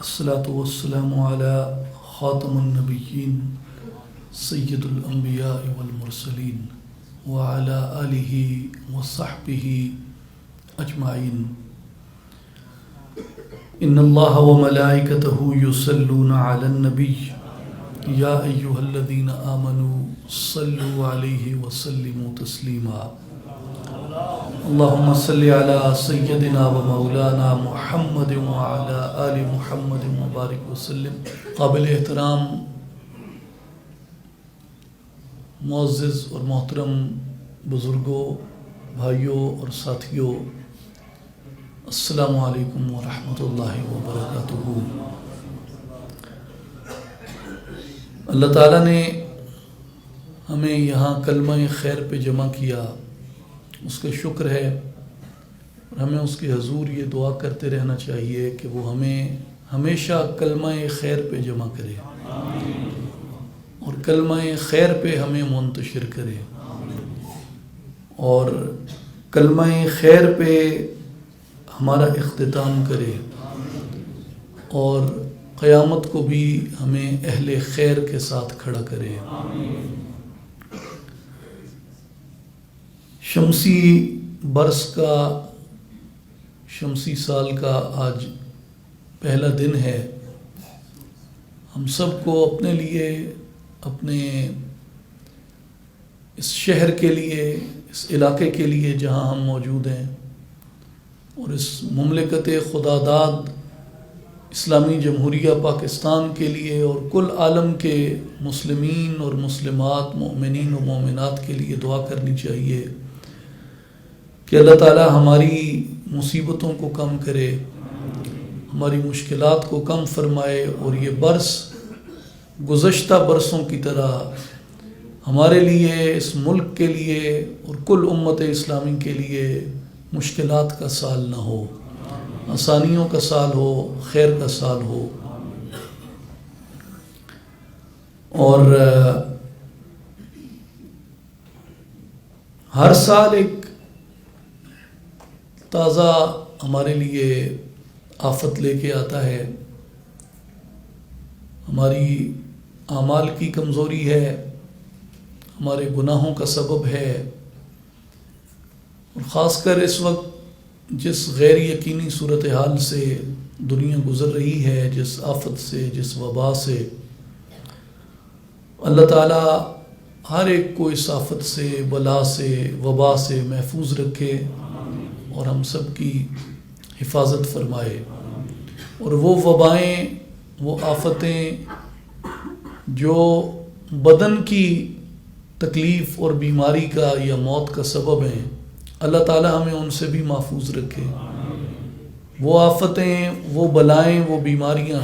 الصلاة والسلام على خاتم النبيين سيد الأنبياء والمرسلين وعلى آله وصحبه أجمعين. إن الله وملائكته يصلون على النبي يا أيها الذين آمنوا صلوا عليه وسلموا تسليما. اللهم صل على سيدنا ومولانا محمد وعلى آل محمد وبارك وسلم. قابل احترام معزز اور محترم بزرگوں، بھائیوں اور ساتھیوں، السلام علیکم ورحمۃ اللہ وبرکاتہ. اللہ تعالیٰ نے ہمیں یہاں کلمہ خیر پہ جمع کیا، اس کا شکر ہے، اور ہمیں اس کے حضور یہ دعا کرتے رہنا چاہیے کہ وہ ہمیں ہمیشہ کلمہ خیر پہ جمع کرے اور کلمہ خیر پہ ہمیں منتشر کرے اور کلمہ خیر پہ ہمارا اختتام کرے اور قیامت کو بھی ہمیں اہل خیر کے ساتھ کھڑا کرے. شمسی برس کا، شمسی سال کا آج پہلا دن ہے. ہم سب کو اپنے لیے، اپنے اس شہر کے لیے، اس علاقے کے لیے جہاں ہم موجود ہیں، اور اس مملکت خداداد اسلامی جمہوریہ پاکستان کے لیے اور کل عالم کے مسلمین اور مسلمات، مومنین و مومنات کے لیے دعا کرنی چاہیے کہ اللہ تعالی ہماری مصیبتوں کو کم کرے، ہماری مشکلات کو کم فرمائے، اور یہ برس گزشتہ برسوں کی طرح ہمارے لیے، اس ملک کے لیے اور کل امت اسلامی کے لیے مشکلات کا سال نہ ہو، آسانیوں کا سال ہو، خیر کا سال ہو. اور ہر سال ایک تازہ ہمارے لیے آفت لے کے آتا ہے. ہماری اعمال کی کمزوری ہے، ہمارے گناہوں کا سبب ہے، اور خاص کر اس وقت جس غیر یقینی صورتحال سے دنیا گزر رہی ہے، جس آفت سے، جس وبا سے، اللہ تعالیٰ ہر ایک کو اس آفت سے، بلا سے، وبا سے محفوظ رکھے اور ہم سب کی حفاظت فرمائے. اور وہ وبائیں، وہ آفتیں جو بدن کی تکلیف اور بیماری کا یا موت کا سبب ہیں، اللہ تعالیٰ ہمیں ان سے بھی محفوظ رکھے. وہ آفتیں، وہ بلائیں، وہ بیماریاں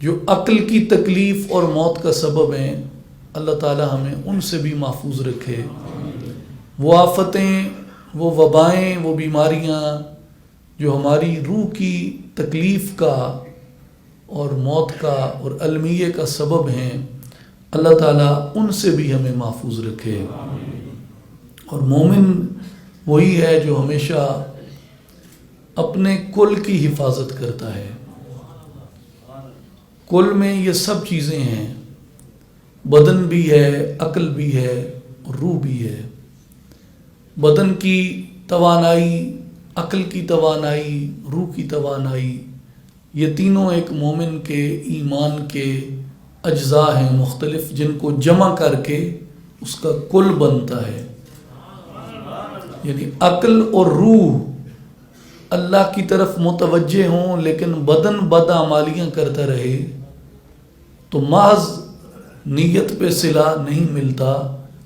جو عقل کی تکلیف اور موت کا سبب ہیں، اللہ تعالیٰ ہمیں ان سے بھی محفوظ رکھے. وہ آفتیں، وہ وبائیں، وہ بیماریاں جو ہماری روح کی تکلیف کا اور موت کا اور المیے کا سبب ہیں، اللہ تعالیٰ ان سے بھی ہمیں محفوظ رکھے. اور مومن وہی ہے جو ہمیشہ اپنے کل کی حفاظت کرتا ہے. کل میں یہ سب چیزیں ہیں، بدن بھی ہے، عقل بھی ہے اور روح بھی ہے. بدن کی توانائی، عقل کی توانائی، روح کی توانائی، یہ تینوں ایک مومن کے ایمان کے اجزاء ہیں مختلف، جن کو جمع کر کے اس کا کل بنتا ہے. یعنی عقل اور روح اللہ کی طرف متوجہ ہوں لیکن بدن بدعمالیاں کرتا رہے تو محض نیت پہ صلہ نہیں ملتا،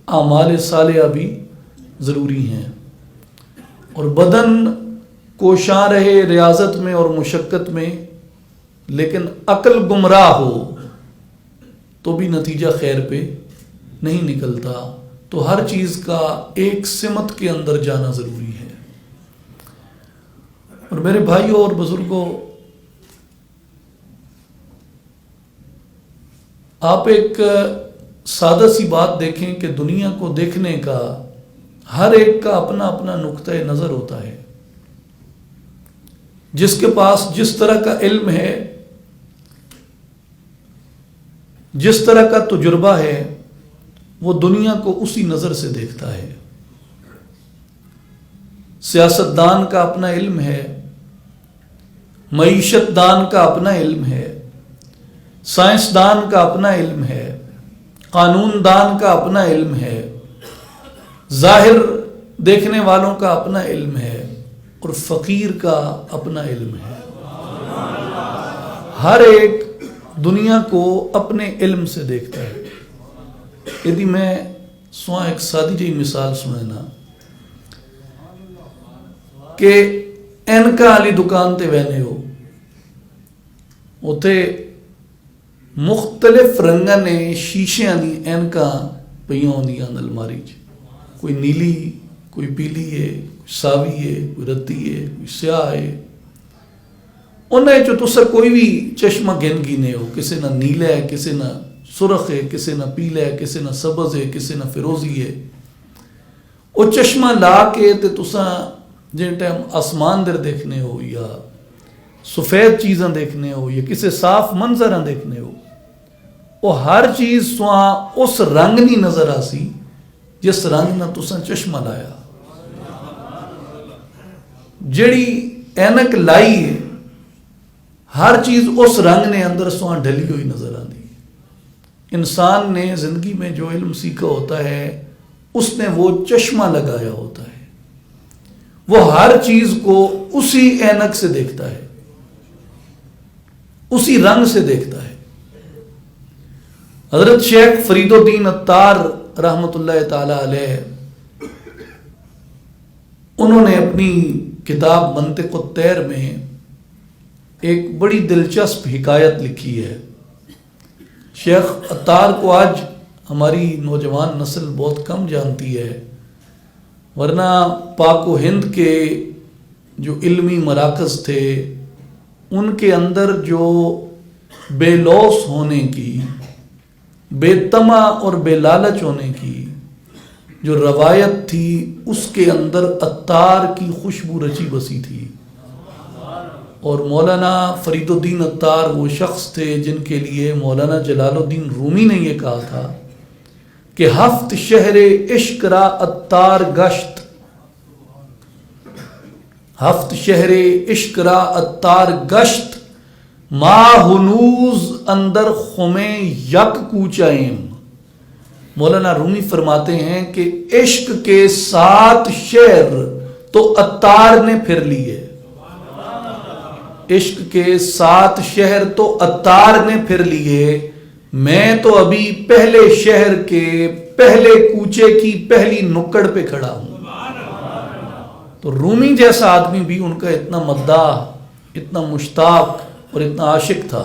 اعمال صالحہ بھی ضروری ہیں. اور بدن کوشاں رہے ریاضت میں اور مشقت میں لیکن عقل گمراہ ہو تو بھی نتیجہ خیر پہ نہیں نکلتا. تو ہر چیز کا ایک سمت کے اندر جانا ضروری ہے. اور میرے بھائیوں اور بزرگوں، آپ ایک سادہ سی بات دیکھیں کہ دنیا کو دیکھنے کا ہر ایک کا اپنا اپنا نقطۂ نظر ہوتا ہے. جس کے پاس جس طرح کا علم ہے جس طرح کا تجربہ ہے وہ دنیا کو اسی نظر سے دیکھتا ہے. سیاست دان کا اپنا علم ہے، معیشت دان کا اپنا علم ہے، سائنسدان کا اپنا علم ہے، قانون دان کا اپنا علم ہے، ظاہر دیکھنے والوں کا اپنا علم ہے، اور فقیر کا اپنا علم ہے. ہر ایک دنیا کو اپنے علم سے دیکھتا ہے. یدی میں سواں ایک سادی جی مثال سننا کہ اینکا والی دکان تے وینے ہو، اتنے مختلف رنگاں نے شیشیاں دی اینکاں پئیاں ہوندیاں الماری چ، کوئی نیلی، کوئی پیلی ہے، کوئی ساوی ہے، کوئی رتی ہے، کوئی سیاہ ہے. انہیں جو تسا کوئی بھی چشمہ گن گینے ہو، کسی نہ نیلا ہے، کسی نہ سرخ ہے، کسی نہ پیلا ہے، کسی نہ سبز ہے، کسی نہ فیروزی ہے. وہ چشمہ لا کے تے تسا جن ٹائم آسمان در دیکھنے ہو یا سفید چیزاں دیکھنے ہو یا کسی صاف منظراں دیکھنے ہو، وہ ہر چیز سواں اس رنگ نہیں نظر آسی جس رنگ نہ تسا چشمہ لایا. جڑی اینک لائی ہے ہر چیز اس رنگ نے اندر سواں ڈلی ہوئی نظر آتی. انسان نے زندگی میں جو علم سیکھا ہوتا ہے اس نے وہ چشمہ لگایا ہوتا ہے، وہ ہر چیز کو اسی اینک سے دیکھتا ہے، اسی رنگ سے دیکھتا ہے. حضرت شیخ فرید الدین عطار رحمۃ اللہ تعالی علیہ، انہوں نے اپنی کتاب منطق الطیر میں ایک بڑی دلچسپ حکایت لکھی ہے. شیخ عطار کو آج ہماری نوجوان نسل بہت کم جانتی ہے، ورنہ پاک و ہند کے جو علمی مراکز تھے ان کے اندر جو بے لوث ہونے کی، بے طمع اور بے لالچ ہونے کی جو روایت تھی، اس کے اندر عطار کی خوشبو رچی بسی تھی. اور مولانا فرید الدین عطار وہ شخص تھے جن کے لیے مولانا جلال الدین رومی نے یہ کہا تھا کہ ہفت شہر عشق را عطار گشت، ہفت شہر عشق را عطار گشت، ما ہنوز اندر خمے یک کوچائم. مولانا رومی فرماتے ہیں کہ عشق کے 7 شہر تو عطار نے پھر لیے، عشق کے 7 شہر تو عطار نے پھر لیے، میں تو ابھی پہلے شہر کے پہلے کوچے کی پہلی نکڑ پہ کھڑا ہوں. تو رومی جیسا آدمی بھی ان کا اتنا مداح، اتنا مشتاق اور اتنا عاشق تھا.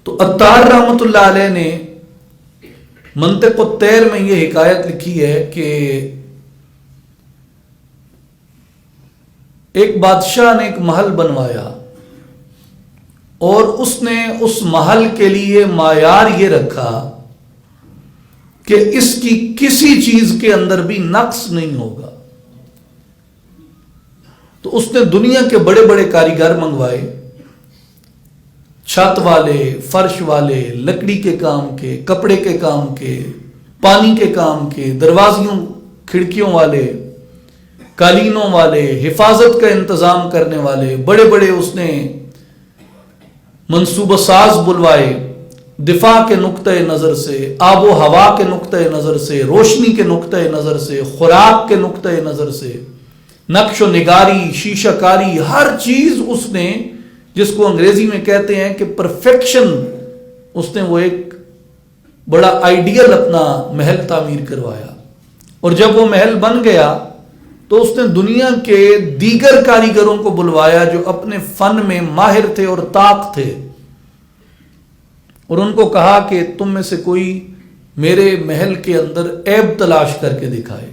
تو عطار رحمۃ اللہ علیہ نے منطق الطیر میں یہ حکایت لکھی ہے کہ ایک بادشاہ نے ایک محل بنوایا اور اس نے اس محل کے لیے معیار یہ رکھا کہ اس کی کسی چیز کے اندر بھی نقص نہیں ہوگا. تو اس نے دنیا کے بڑے بڑے کاریگر منگوائے، چھت والے، فرش والے، لکڑی کے کام کے، کپڑے کے کام کے، پانی کے کام کے، دروازیوں کھڑکیوں والے، قالینوں والے، حفاظت کا انتظام کرنے والے، بڑے بڑے اس نے منصوبہ ساز بلوائے، دفاع کے نقطۂ نظر سے، آب و ہوا کے نقطۂ نظر سے، روشنی کے نقطۂ نظر سے، خوراک کے نقطۂ نظر سے، نقش و نگاری، شیشہ کاری، ہر چیز اس نے، جس کو انگریزی میں کہتے ہیں کہ پرفیکشن، اس نے وہ ایک بڑا آئیڈیل اپنا محل تعمیر کروایا. اور جب وہ محل بن گیا تو اس نے دنیا کے دیگر کاریگروں کو بلوایا جو اپنے فن میں ماہر تھے اور طاق تھے، اور ان کو کہا کہ تم میں سے کوئی میرے محل کے اندر عیب تلاش کر کے دکھائے،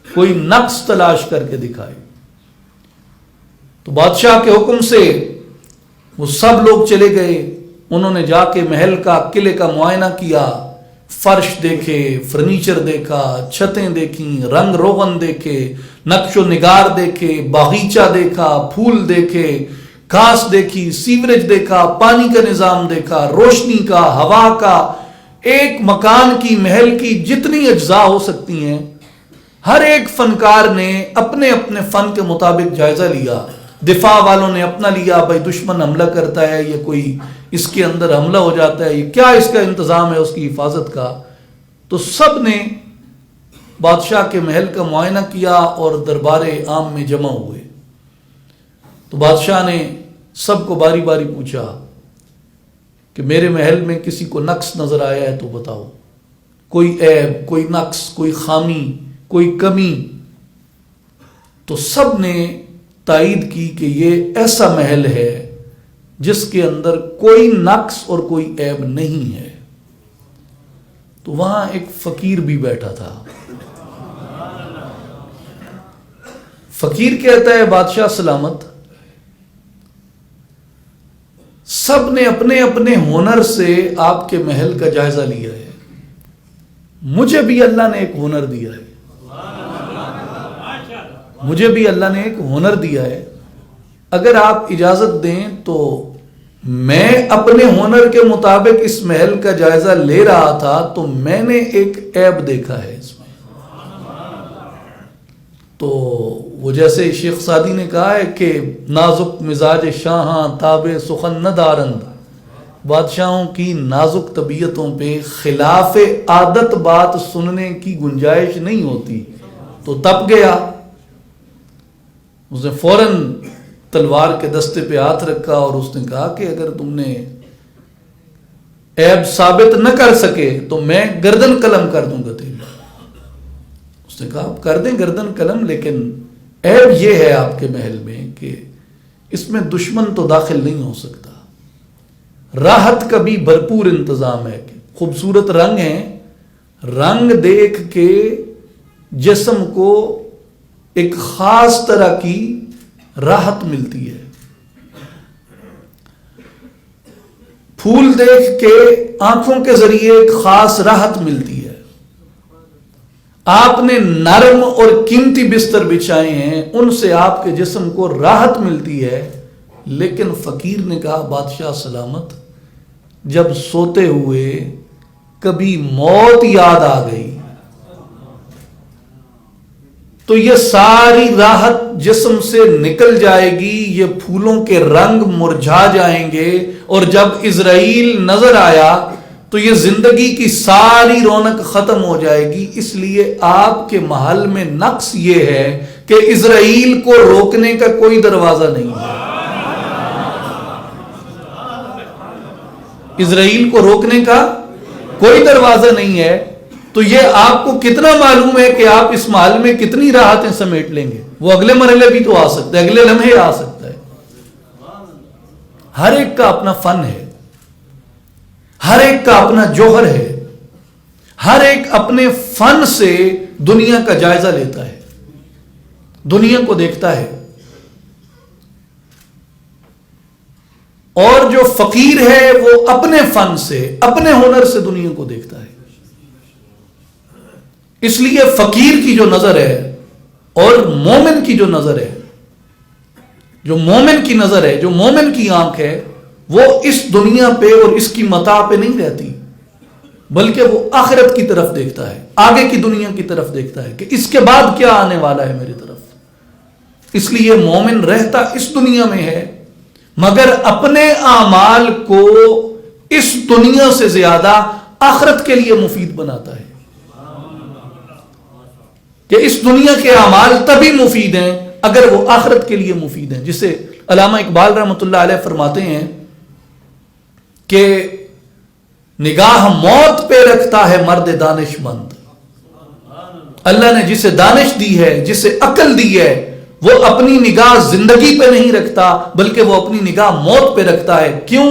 کوئی نقص تلاش کر کے دکھائے. تو بادشاہ کے حکم سے وہ سب لوگ چلے گئے. انہوں نے جا کے محل کا، قلعے کا معائنہ کیا، فرش دیکھے، فرنیچر دیکھا، چھتیں دیکھیں، رنگ روغن دیکھے، نقش و نگار دیکھے، باغیچہ دیکھا، پھول دیکھے، گھاس دیکھی، سیوریج دیکھا، پانی کا نظام دیکھا، روشنی کا، ہوا کا، ایک مکان کی، محل کی جتنی اجزاء ہو سکتی ہیں، ہر ایک فنکار نے اپنے اپنے فن کے مطابق جائزہ لیا. دفاع والوں نے اپنا لیا، بھائی دشمن حملہ کرتا ہے یا کوئی اس کے اندر حملہ ہو جاتا ہے، یہ کیا اس کا انتظام ہے اس کی حفاظت کا. تو سب نے بادشاہ کے محل کا معائنہ کیا اور دربار عام میں جمع ہوئے. تو بادشاہ نے سب کو باری باری پوچھا کہ میرے محل میں کسی کو نقص نظر آیا ہے تو بتاؤ، کوئی عیب، کوئی نقص، کوئی خامی، کوئی کمی. تو سب نے تائید کی کہ یہ ایسا محل ہے جس کے اندر کوئی نقص اور کوئی عیب نہیں ہے. تو وہاں ایک فقیر بھی بیٹھا تھا. فقیر کہتا ہے بادشاہ سلامت، سب نے اپنے اپنے ہنر سے آپ کے محل کا جائزہ لیا ہے، مجھے بھی اللہ نے ایک ہنر دیا ہے، مجھے بھی اللہ نے ایک ہنر دیا ہے. اگر آپ اجازت دیں تو میں اپنے ہنر کے مطابق اس محل کا جائزہ لے رہا تھا تو میں نے ایک عیب دیکھا ہے اس میں. تو وہ جیسے شیخ سعدی نے کہا ہے کہ نازک مزاج شاہاں تاب سخن نہ دارند، بادشاہوں کی نازک طبیعتوں پہ خلاف عادت بات سننے کی گنجائش نہیں ہوتی. تو تپ گیا، اس نے فوراً تلوار کے دستے پہ ہاتھ رکھا اور اس نے کہا کہ اگر تم نے عیب ثابت نہ کر سکے تو میں گردن قلم کر دوں گا تیری. اس نے کہا آپ کر دیں گردن قلم، لیکن عیب یہ ہے آپ کے محل میں کہ اس میں دشمن تو داخل نہیں ہو سکتا. راحت کا بھی بھرپور انتظام ہے، کہ خوبصورت رنگ ہیں، رنگ دیکھ کے جسم کو ایک خاص طرح کی راحت ملتی ہے. پھول دیکھ کے آنکھوں کے ذریعے ایک خاص راحت ملتی ہے. آپ نے نرم اور قیمتی بستر بچھائے ہیں، ان سے آپ کے جسم کو راحت ملتی ہے. لیکن فقیر نے کہا بادشاہ سلامت، جب سوتے ہوئے کبھی موت یاد آ گئی تو یہ ساری راحت جسم سے نکل جائے گی، یہ پھولوں کے رنگ مرجھا جائیں گے، اور جب اسرائیل نظر آیا تو یہ زندگی کی ساری رونق ختم ہو جائے گی. اس لیے آپ کے محل میں نقص یہ ہے کہ اسرائیل کو روکنے کا کوئی دروازہ نہیں ہے. اسرائیل کو روکنے کا کوئی دروازہ نہیں ہے. تو یہ آپ کو کتنا معلوم ہے کہ آپ اس محل میں کتنی راحتیں سمیٹ لیں گے. وہ اگلے مرحلے بھی تو آ سکتا ہے، اگلے لمحے آ سکتا ہے. ہر ایک کا اپنا فن ہے، ہر ایک کا اپنا جوہر ہے، ہر ایک اپنے فن سے دنیا کا جائزہ لیتا ہے، دنیا کو دیکھتا ہے. اور جو فقیر ہے وہ اپنے فن سے، اپنے ہنر سے دنیا کو دیکھتا ہے. اس لیے فقیر کی جو نظر ہے اور مومن کی جو نظر ہے، جو مومن کی نظر ہے، جو مومن کی آنکھ ہے، وہ اس دنیا پہ اور اس کی متاع پہ نہیں رہتی، بلکہ وہ آخرت کی طرف دیکھتا ہے، آگے کی دنیا کی طرف دیکھتا ہے کہ اس کے بعد کیا آنے والا ہے میری طرف. اس لیے مومن رہتا اس دنیا میں ہے، مگر اپنے اعمال کو اس دنیا سے زیادہ آخرت کے لیے مفید بناتا ہے. کہ اس دنیا کے اعمال تبھی مفید ہیں اگر وہ آخرت کے لیے مفید ہیں. جسے علامہ اقبال رحمۃ اللہ علیہ فرماتے ہیں کہ نگاہ موت پہ رکھتا ہے مرد دانش مند. اللہ نے جسے دانش دی ہے، جسے عقل دی ہے، وہ اپنی نگاہ زندگی پہ نہیں رکھتا بلکہ وہ اپنی نگاہ موت پہ رکھتا ہے. کیوں؟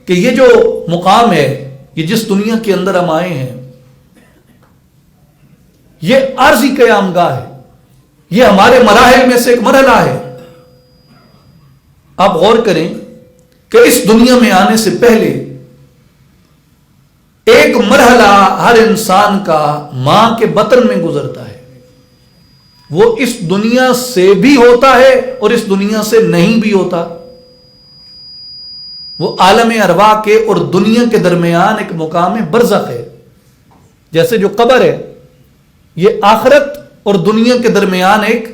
کہ یہ جو مقام ہے، یہ جس دنیا کے اندر ہم آئے ہیں، یہ عارضی قیام گاہ ہے، یہ ہمارے مراحل میں سے ایک مرحلہ ہے. آپ غور کریں کہ اس دنیا میں آنے سے پہلے ایک مرحلہ ہر انسان کا ماں کے بطن میں گزرتا ہے. وہ اس دنیا سے بھی ہوتا ہے اور اس دنیا سے نہیں بھی ہوتا. وہ عالم ارواح کے اور دنیا کے درمیان ایک مقام برزخ ہے. جیسے جو قبر ہے یہ آخرت اور دنیا کے درمیان ایک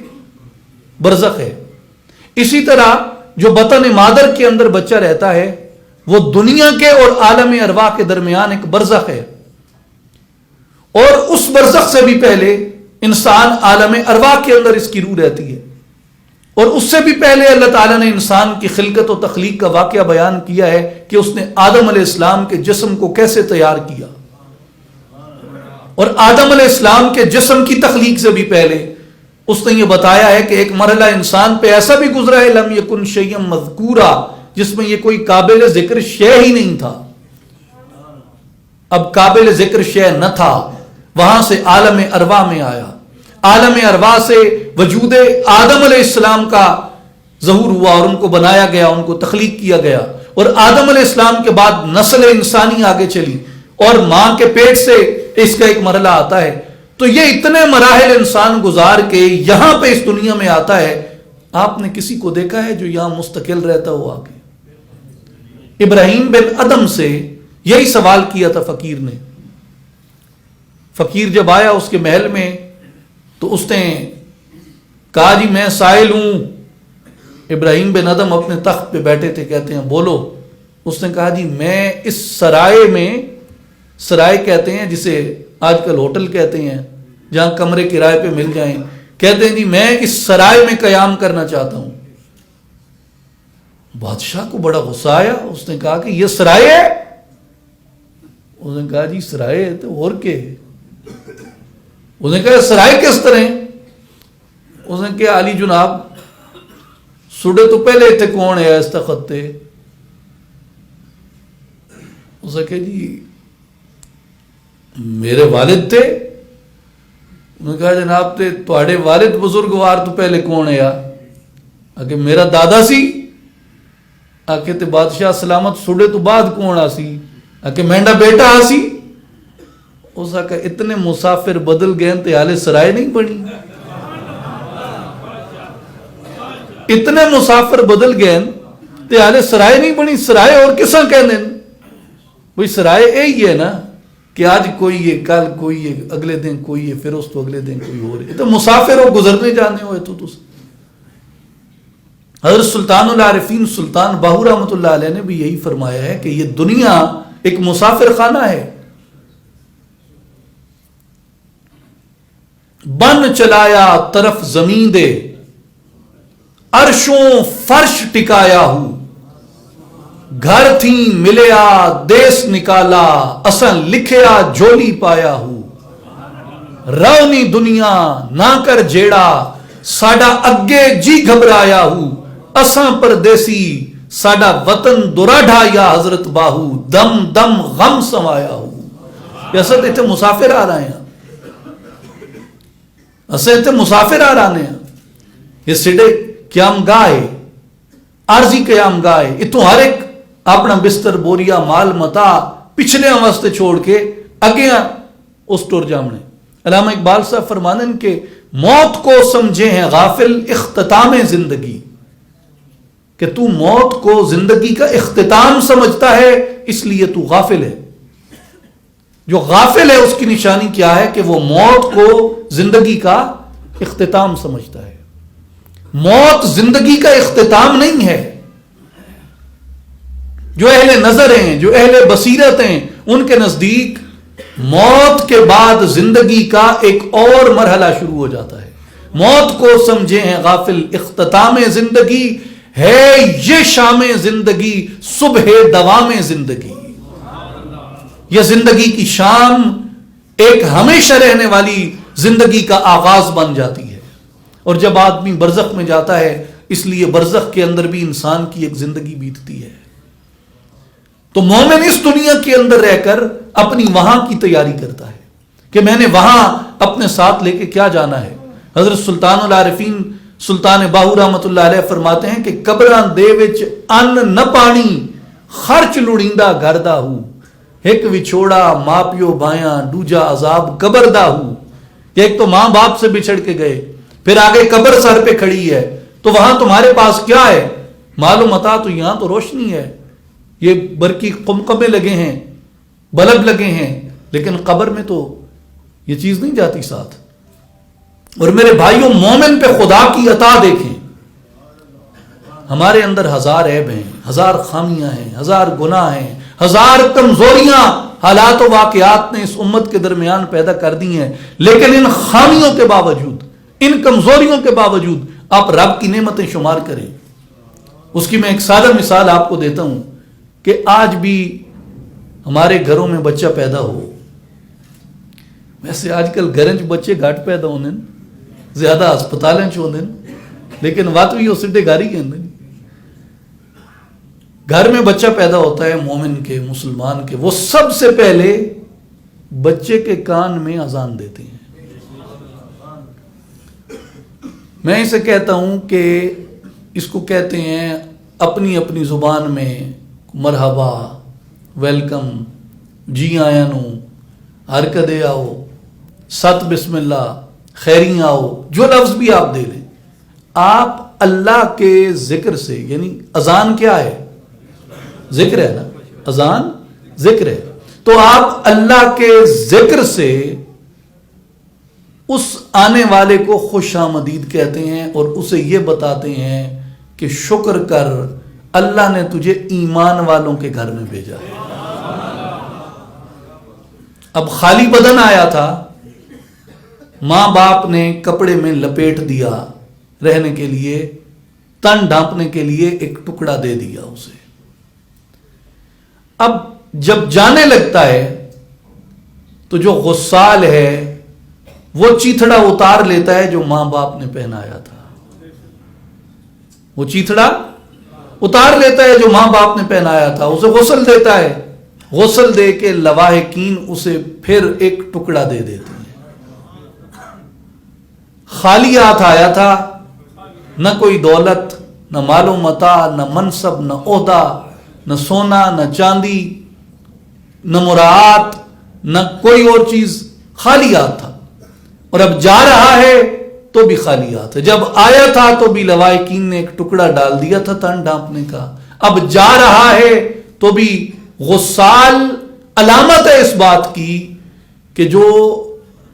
برزخ ہے، اسی طرح جو بطن مادر کے اندر بچہ رہتا ہے وہ دنیا کے اور عالم ارواح کے درمیان ایک برزخ ہے. اور اس برزخ سے بھی پہلے انسان عالم ارواح کے اندر اس کی روح رہتی ہے. اور اس سے بھی پہلے اللہ تعالیٰ نے انسان کی خلقت و تخلیق کا واقعہ بیان کیا ہے کہ اس نے آدم علیہ السلام کے جسم کو کیسے تیار کیا. اور آدم علیہ السلام کے جسم کی تخلیق سے بھی پہلے اس نے یہ بتایا ہے کہ ایک مرحلہ انسان پہ ایسا بھی گزرا ہے لم یکن شیئا مذکورا، جس میں یہ کوئی قابل ذکر شے ہی نہیں تھا. اب قابل ذکر شے نہ تھا، وہاں سے عالم ارواح میں آیا. عالم ارواح سے وجود آدم علیہ السلام کا ظہور ہوا اور ان کو بنایا گیا، ان کو تخلیق کیا گیا. اور آدم علیہ السلام کے بعد نسل انسانی آگے چلی اور ماں کے پیٹ سے اس کا ایک مرحلہ آتا ہے. تو یہ اتنے مراحل انسان گزار کے یہاں پہ اس دنیا میں آتا ہے. آپ نے کسی کو دیکھا ہے جو یہاں مستقل رہتا ہوا آگے؟ ابراہیم بن ادم سے یہی سوال کیا تھا فقیر نے. فقیر جب آیا اس کے محل میں تو اس نے کہا جی میں سائل ہوں. ابراہیم بن ادم اپنے تخت پہ بیٹھے تھے، کہتے ہیں بولو. اس نے کہا جی میں اس سرائے میں، سرائے کہتے ہیں جسے آج کل ہوٹل کہتے ہیں جہاں کمرے کرائے پہ مل جائیں، کہتے ہیں جی میں اس سرائے میں قیام کرنا چاہتا ہوں. بادشاہ کو بڑا غصہ آیا. اس نے کہا کہ یہ سرائے ہے؟ اس نے کہا جی سرائے ہے تو اور کیا ہے؟ اس نے کہا سرائے کس طرح ہیں؟ اس نے کہا علی جناب سڈے تو پہلے اتنے کون ہے اس تخت تے؟ اس نے کہا جی میرے والد تھے. انہوں نے کہا جناب تے تواڈے والد بزرگوار تو پہلے کون ہے؟ آگے میرا دادا سی. آگے تے بادشاہ سلامت سڈے تو بعد کون آ سی؟ آگے مہنڈا بیٹا آ سی. اس نے کہا اتنے مسافر بدل گئے تے حالے سرائے نہیں بنی. اتنے مسافر بدل گئے تے حالے سرائے نہیں بنی. سرائے اور کساں کہنے بھئی سرائے یہی ہے نا کہ آج کوئی ہے، کل کوئی ہے، اگلے دن کوئی ہے، پھر اس تو اگلے دن کوئی اور ہے. تو مسافر ہو، گزرنے جانے ہوئے تو حضرت سلطان العارفین سلطان باہو رحمۃ اللہ علیہ نے بھی یہی فرمایا ہے کہ یہ دنیا ایک مسافر خانہ ہے. بن چلایا طرف زمین دے، عرشوں فرش ٹکایا ہوں. گھر تھی ملیا دیس نکالا، اساں لکھیا جھولی پایا ہوں. رونی دنیا نہ کر جیڑا، ساڈا اگے جی گھبرایا ہوں. اساں پردیسی ساڈا وطن دراڈھا یا حضرت باہو، دم دم غم سمایا ہوں. اصل اتنے مسافر آ رہے ہیں، اصل اتنے مسافر آ رہے ہیں. یہ سڈے قیام گاہ ہے، عارضی قیام گاہ ہے. اتوں ہر ایک اپنا بستر بوریا مال متا پچھلے واسطے چھوڑ کے اگے اس ٹر جامنے. علامہ اقبال صاحب فرمانن کہ موت کو سمجھے ہیں غافل اختتام زندگی، کہ تو موت کو زندگی کا اختتام سمجھتا ہے اس لیے تو غافل ہے. جو غافل ہے اس کی نشانی کیا ہے کہ وہ موت کو زندگی کا اختتام سمجھتا ہے. موت زندگی کا اختتام نہیں ہے. جو اہل نظر ہیں، جو اہل بصیرت ہیں، ان کے نزدیک موت کے بعد زندگی کا ایک اور مرحلہ شروع ہو جاتا ہے. موت کو سمجھے ہیں غافل اختتام زندگی ہے یہ شام زندگی صبح دوام زندگی. یہ زندگی کی شام ایک ہمیشہ رہنے والی زندگی کا آغاز بن جاتی ہے. اور جب آدمی برزخ میں جاتا ہے اس لیے برزخ کے اندر بھی انسان کی ایک زندگی بیتتی ہے. تو مومن اس دنیا کے اندر رہ کر اپنی وہاں کی تیاری کرتا ہے کہ میں نے وہاں اپنے ساتھ لے کے کیا جانا ہے. حضرت سلطان العارفین سلطان باہو رحمۃ اللہ علیہ فرماتے ہیں کہ قبراں دے وچ ان نہ پانی، خرچ لڑیندا گھر دا ہو. ایک وچھوڑا ماں پیو بایاں، دوجا عذاب قبر دا ہو. کہ ایک تو ماں باپ سے بچھڑ کے گئے، پھر آگے قبر سر پہ کھڑی ہے، تو وہاں تمہارے پاس کیا ہے؟ مال و متاع تو یہاں تو روشنی ہے، یہ برقی قمقمے لگے ہیں، بلب لگے ہیں، لیکن قبر میں تو یہ چیز نہیں جاتی ساتھ۔ اور میرے بھائیوں، مومن پہ خدا کی عطا دیکھیں، ہمارے اندر ہزار عیب ہیں، ہزار خامیاں ہیں، ہزار گناہ ہیں، ہزار کمزوریاں حالات و واقعات نے اس امت کے درمیان پیدا کر دی ہیں، لیکن ان خامیوں کے باوجود، ان کمزوریوں کے باوجود آپ رب کی نعمتیں شمار کریں۔ اس کی میں ایک سادہ مثال آپ کو دیتا ہوں کہ آج بھی ہمارے گھروں میں بچہ پیدا ہو، ویسے آج کل گھریں بچے گھٹ پیدا ہونے زیادہ ہسپتالیں ہونے، لیکن وقت بھی اس گھر ہی کہتے ہیں۔ گھر میں بچہ پیدا ہوتا ہے مومن کے، مسلمان کے، وہ سب سے پہلے بچے کے کان میں اذان دیتے ہیں۔ میں اسے کہتا ہوں کہ اس کو کہتے ہیں اپنی اپنی زبان میں مرحبا، ویلکم، جی آیا نو، ہرکدے آؤ، ست بسم اللہ، خیریاں آؤ، جو لفظ بھی آپ دے لیں، آپ اللہ کے ذکر سے، یعنی اذان کیا ہے؟ ذکر ہے نا، اذان ذکر ہے، تو آپ اللہ کے ذکر سے اس آنے والے کو خوش آمدید کہتے ہیں اور اسے یہ بتاتے ہیں کہ شکر کر، اللہ نے تجھے ایمان والوں کے گھر میں بھیجا ہے۔ اب خالی بدن آیا تھا، ماں باپ نے کپڑے میں لپیٹ دیا، رہنے کے لیے، تن ڈھانپنے کے لیے ایک ٹکڑا دے دیا اسے۔ اب جب جانے لگتا ہے تو جو غسال ہے وہ چیتھڑا اتار لیتا ہے جو ماں باپ نے پہنایا تھا، وہ چیتھڑا اتار لیتا ہے جو ماں باپ نے پہنایا تھا، اسے غسل دیتا ہے، غسل دے کے لواحقین اسے پھر ایک ٹکڑا دے دیتے ہیں۔ خالی ہاتھ آیا تھا، نہ کوئی دولت، نہ مال و متاع، نہ منصب، نہ عہدہ، نہ سونا، نہ چاندی، نہ مراعات، نہ کوئی اور چیز، خالی ہاتھ تھا۔ اور اب جا رہا ہے تو بھی خالی ہاتھ ہے، جب آیا تھا تو بھی لواحقین نے ایک ٹکڑا ڈال دیا تھا تن ڈھانپنے کا، اب جا رہا ہے تو بھی غسال علامت ہے اس بات کی کہ جو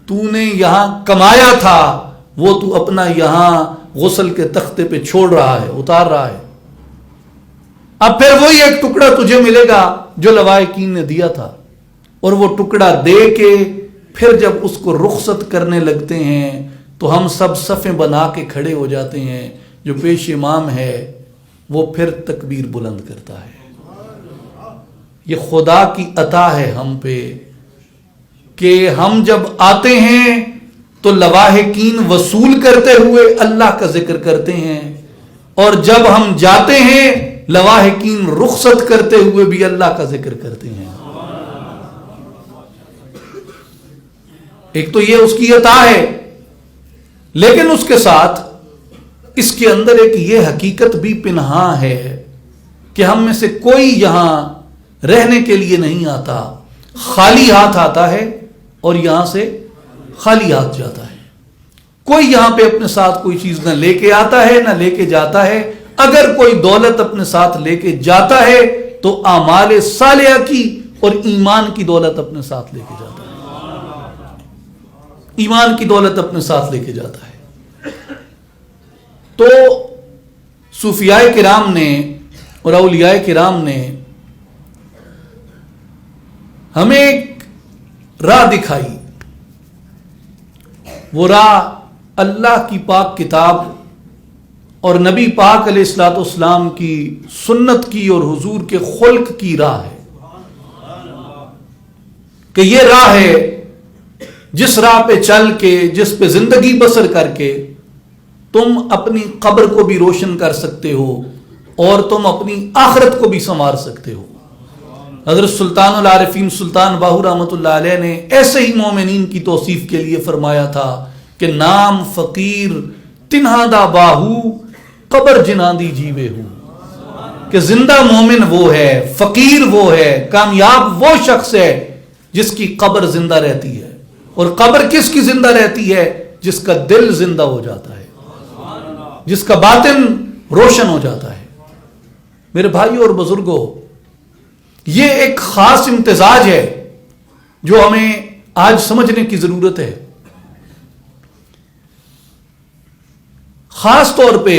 تو نے یہاں کمایا تھا وہ تو اپنا یہاں غسل کے تختے پہ چھوڑ رہا ہے، اتار رہا ہے۔ اب پھر وہی ایک ٹکڑا تجھے ملے گا جو لواحقین نے دیا تھا، اور وہ ٹکڑا دے کے پھر جب اس کو رخصت کرنے لگتے ہیں تو ہم سب صفیں بنا کے کھڑے ہو جاتے ہیں، جو پیش امام ہے وہ پھر تکبیر بلند کرتا ہے۔ یہ خدا کی عطا ہے ہم پہ کہ ہم جب آتے ہیں تو لواحقین وصول کرتے ہوئے اللہ کا ذکر کرتے ہیں، اور جب ہم جاتے ہیں لواحقین رخصت کرتے ہوئے بھی اللہ کا ذکر کرتے ہیں۔ ایک تو یہ اس کی عطا ہے، لیکن اس کے ساتھ اس کے اندر ایک یہ حقیقت بھی پنہاں ہے کہ ہم میں سے کوئی یہاں رہنے کے لیے نہیں آتا، خالی ہاتھ آتا ہے اور یہاں سے خالی ہاتھ جاتا ہے۔ کوئی یہاں پہ اپنے ساتھ کوئی چیز نہ لے کے آتا ہے نہ لے کے جاتا ہے۔ اگر کوئی دولت اپنے ساتھ لے کے جاتا ہے تو اعمال صالحہ کی اور ایمان کی دولت اپنے ساتھ لے کے جاتا ہے، ایمان کی دولت اپنے ساتھ لے کے جاتا ہے۔ تو صوفیاء کرام نے اور اولیاء کرام نے ہمیں ایک راہ دکھائی، وہ راہ اللہ کی پاک کتاب اور نبی پاک علیہ الصلوۃ والسلام کی سنت کی اور حضور کے خلق کی راہ ہے، کہ یہ راہ ہے جس راہ پہ چل کے، جس پہ زندگی بسر کر کے تم اپنی قبر کو بھی روشن کر سکتے ہو اور تم اپنی آخرت کو بھی سنوار سکتے ہو۔ حضرت سلطان العارفین سلطان باہو رحمۃ اللہ علیہ نے ایسے ہی مومنین کی توصیف کے لیے فرمایا تھا کہ نام فقیر تنہا دا باہو قبر جناں دی جیوے ہوں، کہ زندہ مومن وہ ہے، فقیر وہ ہے، کامیاب وہ شخص ہے جس کی قبر زندہ رہتی ہے۔ اور قبر کس کی زندہ رہتی ہے؟ جس کا دل زندہ ہو جاتا ہے، جس کا باطن روشن ہو جاتا ہے۔ میرے بھائیوں اور بزرگوں، یہ ایک خاص امتزاج ہے جو ہمیں آج سمجھنے کی ضرورت ہے. خاص طور پہ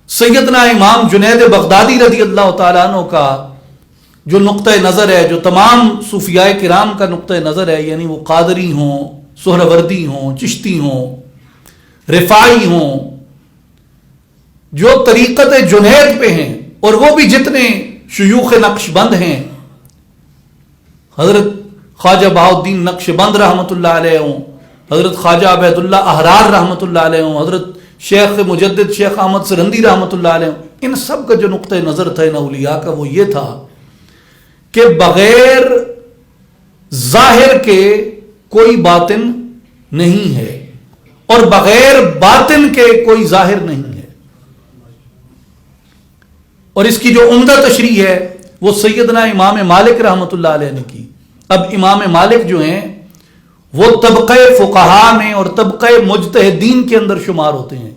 سیدنا امام جنید بغدادی رضی اللہ تعالیٰ عنہ کا جو نقطۂ نظر ہے، جو تمام صوفیاء کرام کا نقطۂ نظر ہے، یعنی وہ قادری ہوں، سہروردی ہوں، چشتی ہوں، رفاعی ہوں، جو طریقت جنید پہ ہیں، اور وہ بھی جتنے شیوخ نقش بند ہیں، حضرت خواجہ بہاؤالدین نقش بند رحمۃ اللہ علیہ ہوں، حضرت خواجہ عبید اللہ احرار رحمۃ اللہ علیہ ہوں، حضرت شیخ مجدد شیخ احمد سرندی رحمۃ اللہ علیہ ہوں، ان سب کا جو نقطۂ نظر تھا ان اولیاء کا وہ یہ تھا کہ بغیر ظاہر کے کوئی باطن نہیں ہے، اور بغیر باطن کے کوئی ظاہر نہیں ہے. اور اس کی جو عمدہ تشریح ہے وہ سیدنا امام مالک رحمۃ اللہ علیہ نے کی. اب امام مالک جو ہیں وہ طبقہ فقہا میں اور طبقہ مجتہدین کے اندر شمار ہوتے ہیں.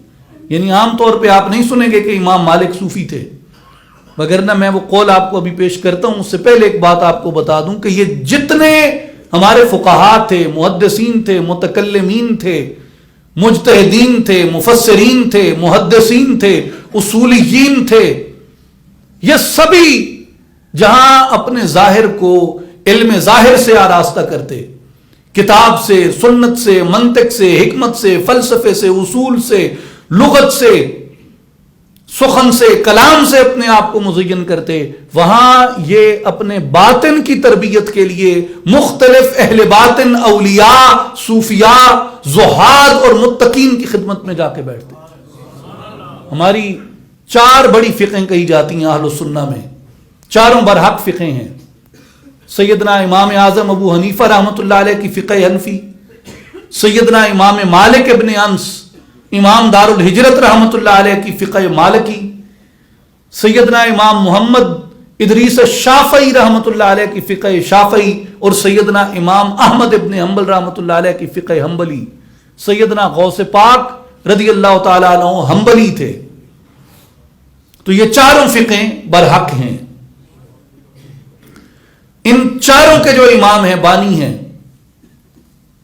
یعنی عام طور پہ آپ نہیں سنیں گے کہ امام مالک صوفی تھے، وگرنہ میں وہ قول آپ کو ابھی پیش کرتا ہوں. اس سے پہلے ایک بات آپ کو بتا دوں کہ یہ جتنے ہمارے فقہا تھے، محدثین تھے، متکلمین تھے، مجتہدین تھے، مفسرین تھے، محدثین تھے، اصولیین تھے، یہ سبھی جہاں اپنے ظاہر کو علم ظاہر سے آراستہ کرتے، کتاب سے، سنت سے، منطق سے، حکمت سے، فلسفے سے، اصول سے، لغت سے، سخن سے، کلام سے اپنے آپ کو مزین کرتے، وہاں یہ اپنے باطن کی تربیت کے لیے مختلف اہل باطن، اولیاء، صوفیاء، زہاد اور متقین کی خدمت میں جا کے بیٹھتے. ہماری 4 بڑی فقہیں کہی جاتی ہیں اہل السنہ میں، چاروں برحق فقہیں ہیں. سیدنا امام اعظم ابو حنیفہ رحمۃ اللہ علیہ کی فقہ حنفی، سیدنا امام مالک ابن انس امام دار الہجرت رحمۃ اللہ علیہ کی فقہ مالکی، سیدنا امام محمد ادریس الشافعی رحمۃ اللہ علیہ کی فقہ شافعی، اور سیدنا امام احمد ابن حنبل رحمۃ اللہ علیہ کی فقہ حنبلی. سیدنا غوث پاک رضی اللہ تعالیٰ عنہ حنبلی تھے. تو یہ چاروں فقہیں برحق ہیں. ان چاروں کے جو امام ہیں، بانی ہیں،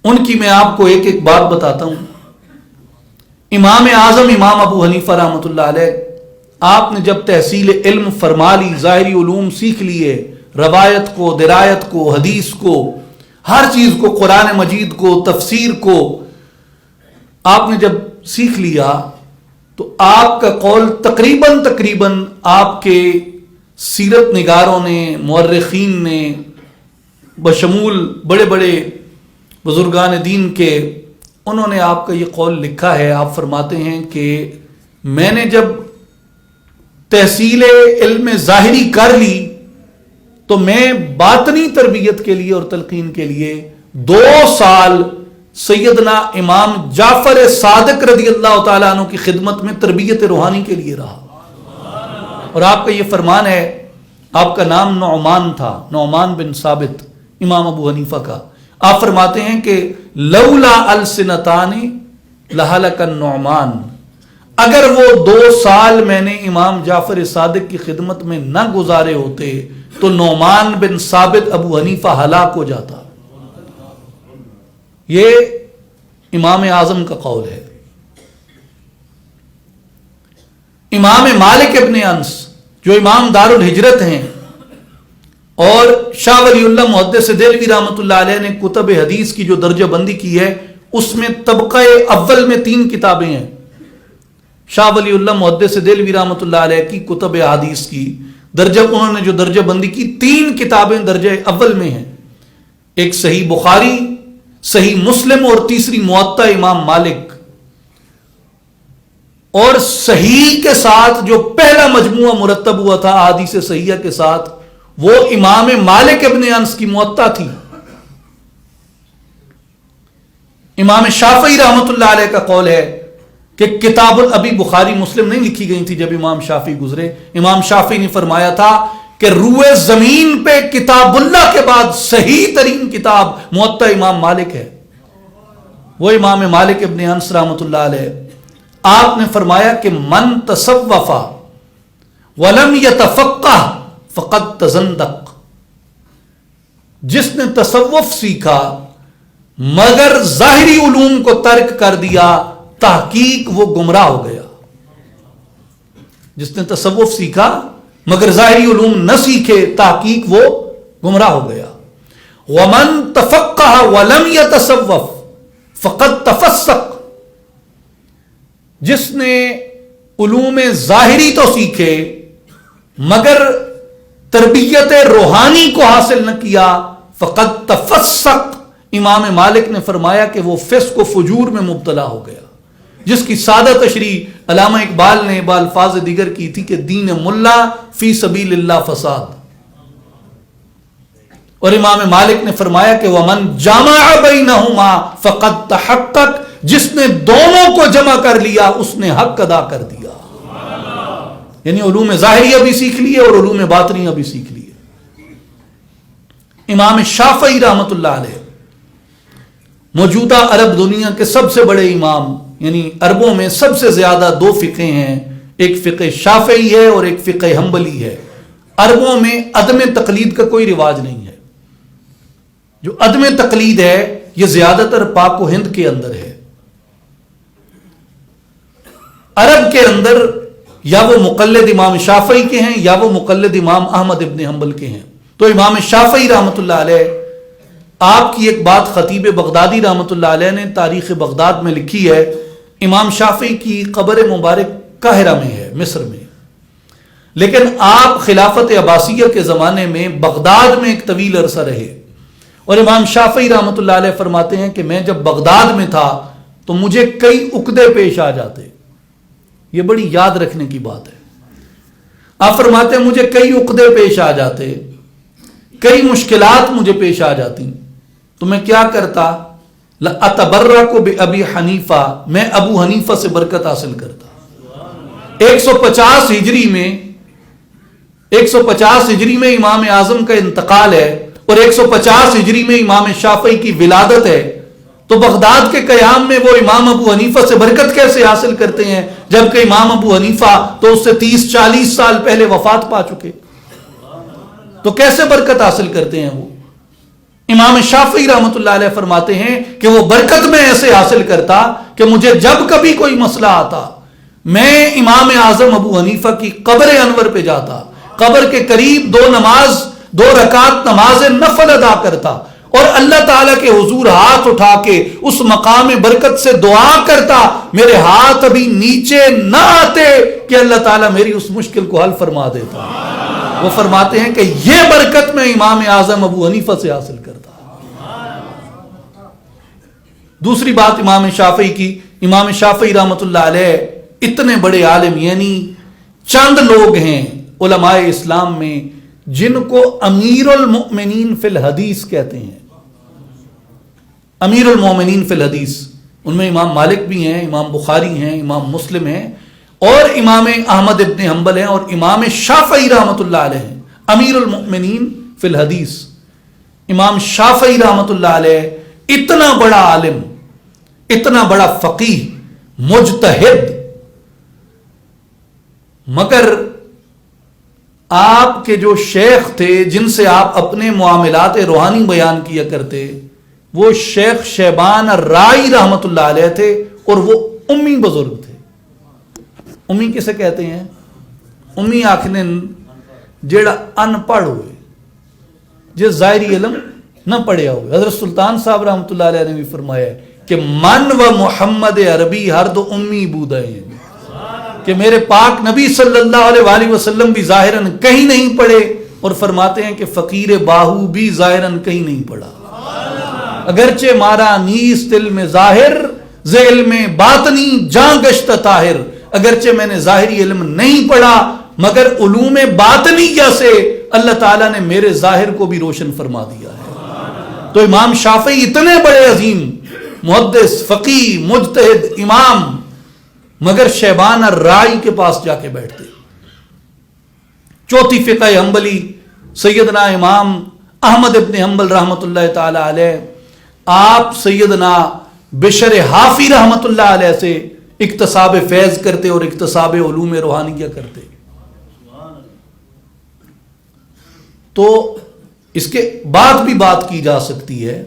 ان کی میں آپ کو ایک ایک بات بتاتا ہوں. امام اعظم امام ابو حنیفہ رحمۃ اللہ علیہ، آپ نے جب تحصیل علم فرما لی، ظاہری علوم سیکھ لیے، روایت کو، درایت کو، حدیث کو، ہر چیز کو، قرآن مجید کو، تفسیر کو آپ نے جب سیکھ لیا تو آپ کا قول تقریباً آپ کے سیرت نگاروں نے، مورخین نے، بشمول بڑے بڑے بزرگان دین کے، انہوں نے آپ کا یہ قول لکھا ہے. آپ فرماتے ہیں کہ میں نے جب تحصیل علم ظاہری کر لی تو میں باطنی تربیت کے لیے اور تلقین کے لیے 2 سال سیدنا امام جعفر صادق رضی اللہ تعالیٰ عنہ کی خدمت میں تربیت روحانی کے لیے رہا. اور آپ کا یہ فرمان ہے، آپ کا نام نعمان تھا، نعمان بن ثابت امام ابو حنیفہ کا. آپ فرماتے ہیں کہ لولا السنتان لہلک النعمان، اگر وہ 2 سال میں نے امام جعفر صادق کی خدمت میں نہ گزارے ہوتے تو نعمان بن ثابت ابو حنیفہ ہلاک ہو جاتا. یہ امام اعظم کا قول ہے. امام مالک ابن انس جو امام دار الہجرت ہیں اور شاہ ولی اللہ محدث دہلوی رحمۃ اللہ علیہ نے کتب حدیث کی جو درجہ بندی کی ہے، اس میں طبقہ اول میں 3 کتابیں ہیں. شاہ ولی اللہ محدث دہلوی رحمۃ اللہ علیہ کی کتب حدیث کی درجہ، انہوں نے جو درجہ بندی کی 3 کتابیں درجہ اول میں ہیں. ایک صحیح بخاری، صحیح مسلم، اور تیسری موطا امام مالک. اور صحیح کے ساتھ جو پہلا مجموعہ مرتب ہوا تھا احادیث صحیحہ کے ساتھ، وہ امام مالک ابن انس کی موطا تھی. امام شافعی رحمۃ اللہ علیہ کا قول ہے کہ کتاب ابھی بخاری مسلم نہیں لکھی گئی تھی جب امام شافعی گزرے. امام شافعی نے فرمایا تھا کہ روئے زمین پہ کتاب اللہ کے بعد صحیح ترین کتاب موطا امام مالک ہے. وہ امام مالک ابن انس رحمۃ اللہ علیہ، آپ نے فرمایا کہ من تصوف ولم یتفقہ فقد تزندق. جس نے تصوف سیکھا مگر ظاہری علوم کو ترک کر دیا تحقیق وہ گمراہ ہو گیا. جس نے تصوف سیکھا مگر ظاہری علوم نہ سیکھے تحقیق وہ گمراہ ہو گیا. ومن تفقہ ولم یتصوف فقد تفسق. جس نے علوم ظاہری تو سیکھے مگر تربیت روحانی کو حاصل نہ کیا فقد تفسق. امام مالک نے فرمایا کہ وہ فسق و فجور میں مبتلا ہو گیا. جس کی سادہ تشریح علامہ اقبال نے بالفاظ دیگر کی تھی کہ دین ملا فی سبیل اللہ فساد. اور امام مالک نے فرمایا کہ ومن جمع بینہما فقد تحقق. جس نے دونوں کو جمع کر لیا اس نے حق ادا کر دیا. یعنی علوم ظاہریہ بھی سیکھ لیے اور علوم باطنیہ بھی سیکھ لیے. امام شافعی رحمۃ اللہ علیہ موجودہ عرب دنیا کے سب سے بڑے امام، یعنی عربوں میں سب سے زیادہ دو فقہ ہیں، ایک فقہ شافعی ہے اور ایک فقہ حنبلی ہے. عربوں میں عدم تقلید کا کوئی رواج نہیں ہے. جو عدم تقلید ہے یہ زیادہ تر پاک و ہند کے اندر ہے. عرب کے اندر یا وہ مقلد امام شافعی کے ہیں یا وہ مقلد امام احمد ابن حنبل کے ہیں. تو امام شافعی رحمۃ اللہ علیہ، آپ کی ایک بات خطیب بغدادی رحمۃ اللہ علیہ نے تاریخ بغداد میں لکھی ہے. امام شافعی کی قبر مبارک قاہرہ میں ہے، مصر میں، لیکن آپ خلافت عباسیہ کے زمانے میں بغداد میں ایک طویل عرصہ رہے. اور امام شافعی رحمۃ اللہ علیہ فرماتے ہیں کہ میں جب بغداد میں تھا تو مجھے کئی عقدے پیش آ جاتے. یہ بڑی یاد رکھنے کی بات ہے. آپ فرماتے ہیں مجھے کئی عقدے پیش آ جاتے، کئی مشکلات مجھے پیش آ جاتی، تو میں کیا کرتا؟ لَأَتَبَرَّكُ بِأَبِي حنیفہ، میں ابو حنیفہ سے برکت حاصل کرتا. 150 ہجری میں امام اعظم کا انتقال ہے اور 150 ہجری میں امام شافعی کی ولادت ہے. تو بغداد کے قیام میں وہ امام ابو حنیفہ سے برکت کیسے حاصل کرتے ہیں جبکہ امام ابو حنیفہ تو اس سے 30-40 سال پہلے وفات پا چکے؟ تو کیسے برکت حاصل کرتے ہیں وہ؟ امام شافعی رحمۃ اللہ علیہ فرماتے ہیں کہ وہ برکت میں ایسے حاصل کرتا کہ مجھے جب کبھی کوئی مسئلہ آتا میں امام اعظم ابو حنیفہ کی قبر انور پہ جاتا، قبر کے قریب 2 رکعت نماز نفل ادا کرتا اور اللہ تعالیٰ کے حضور ہاتھ اٹھا کے اس مقام برکت سے دعا کرتا. میرے ہاتھ ابھی نیچے نہ آتے کہ اللہ تعالیٰ میری اس مشکل کو حل فرما دیتا. وہ فرماتے ہیں کہ یہ برکت میں امام اعظم ابو حنیفہ سے حاصل کرتا. دوسری بات امام شافعی کی، امام شافعی رحمۃ اللہ علیہ اتنے بڑے عالم، یعنی چند لوگ ہیں علماء اسلام میں جن کو امیر المؤمنین فی الحدیث کہتے ہیں. امیر المؤمنین فی الحدیث، ان میں امام مالک بھی ہیں، امام بخاری ہیں، امام مسلم ہیں اور امام احمد ابن حنبل ہیں اور امام شافعی رحمۃ اللہ علیہ ہیں. امیر المؤمنین فی الحدیث امام شافعی رحمۃ اللہ علیہ اتنا بڑا عالم، اتنا بڑا فقیہ، مجتہد، مگر آپ کے جو شیخ تھے جن سے آپ اپنے معاملات روحانی بیان کیا کرتے وہ شیخ شیبان الرائی رحمۃ اللہ علیہ تھے اور وہ امی بزرگ تھے. امی کسے کہتے ہیں؟ امی آکھنے جیڑا ان پڑھ ہوئے، جس ظاہری علم نہ پڑھیا ہوئے. حضرت سلطان صاحب رحمۃ اللہ علیہ نے بھی فرمایا ہے کہ من و محمد عربی ہر دو امی بودے ہیں، کہ میرے پاک نبی صلی اللہ علیہ وآلہ وسلم بھی ظاہراً کہیں نہیں پڑھے اور فرماتے ہیں کہ فقیر باہو بھی ظاہراً کہیں نہیں پڑھا. اگرچہ مارا نیس دل میں ظاہر ز علم باطنی جاں گشت طاہر. اگرچہ میں نے ظاہری علم نہیں پڑھا مگر علوم باطنیہ سے اللہ تعالیٰ نے میرے ظاہر کو بھی روشن فرما دیا ہے. تو امام شافعی اتنے بڑے عظیم محدث، فقیہ، مجتہد، امام، مگر شیبان الرائی کے پاس جا کے بیٹھتے. چوتھی فقہ حنبلی سیدنا امام احمد ابن حنبل رحمۃ اللہ تعالی علیہ، آپ سیدنا بشر حافی رحمۃ اللہ علیہ سے اکتساب فیض کرتے اور اکتساب علوم روحانیہ کرتے. تو اس کے بعد بھی بات کی جا سکتی ہے،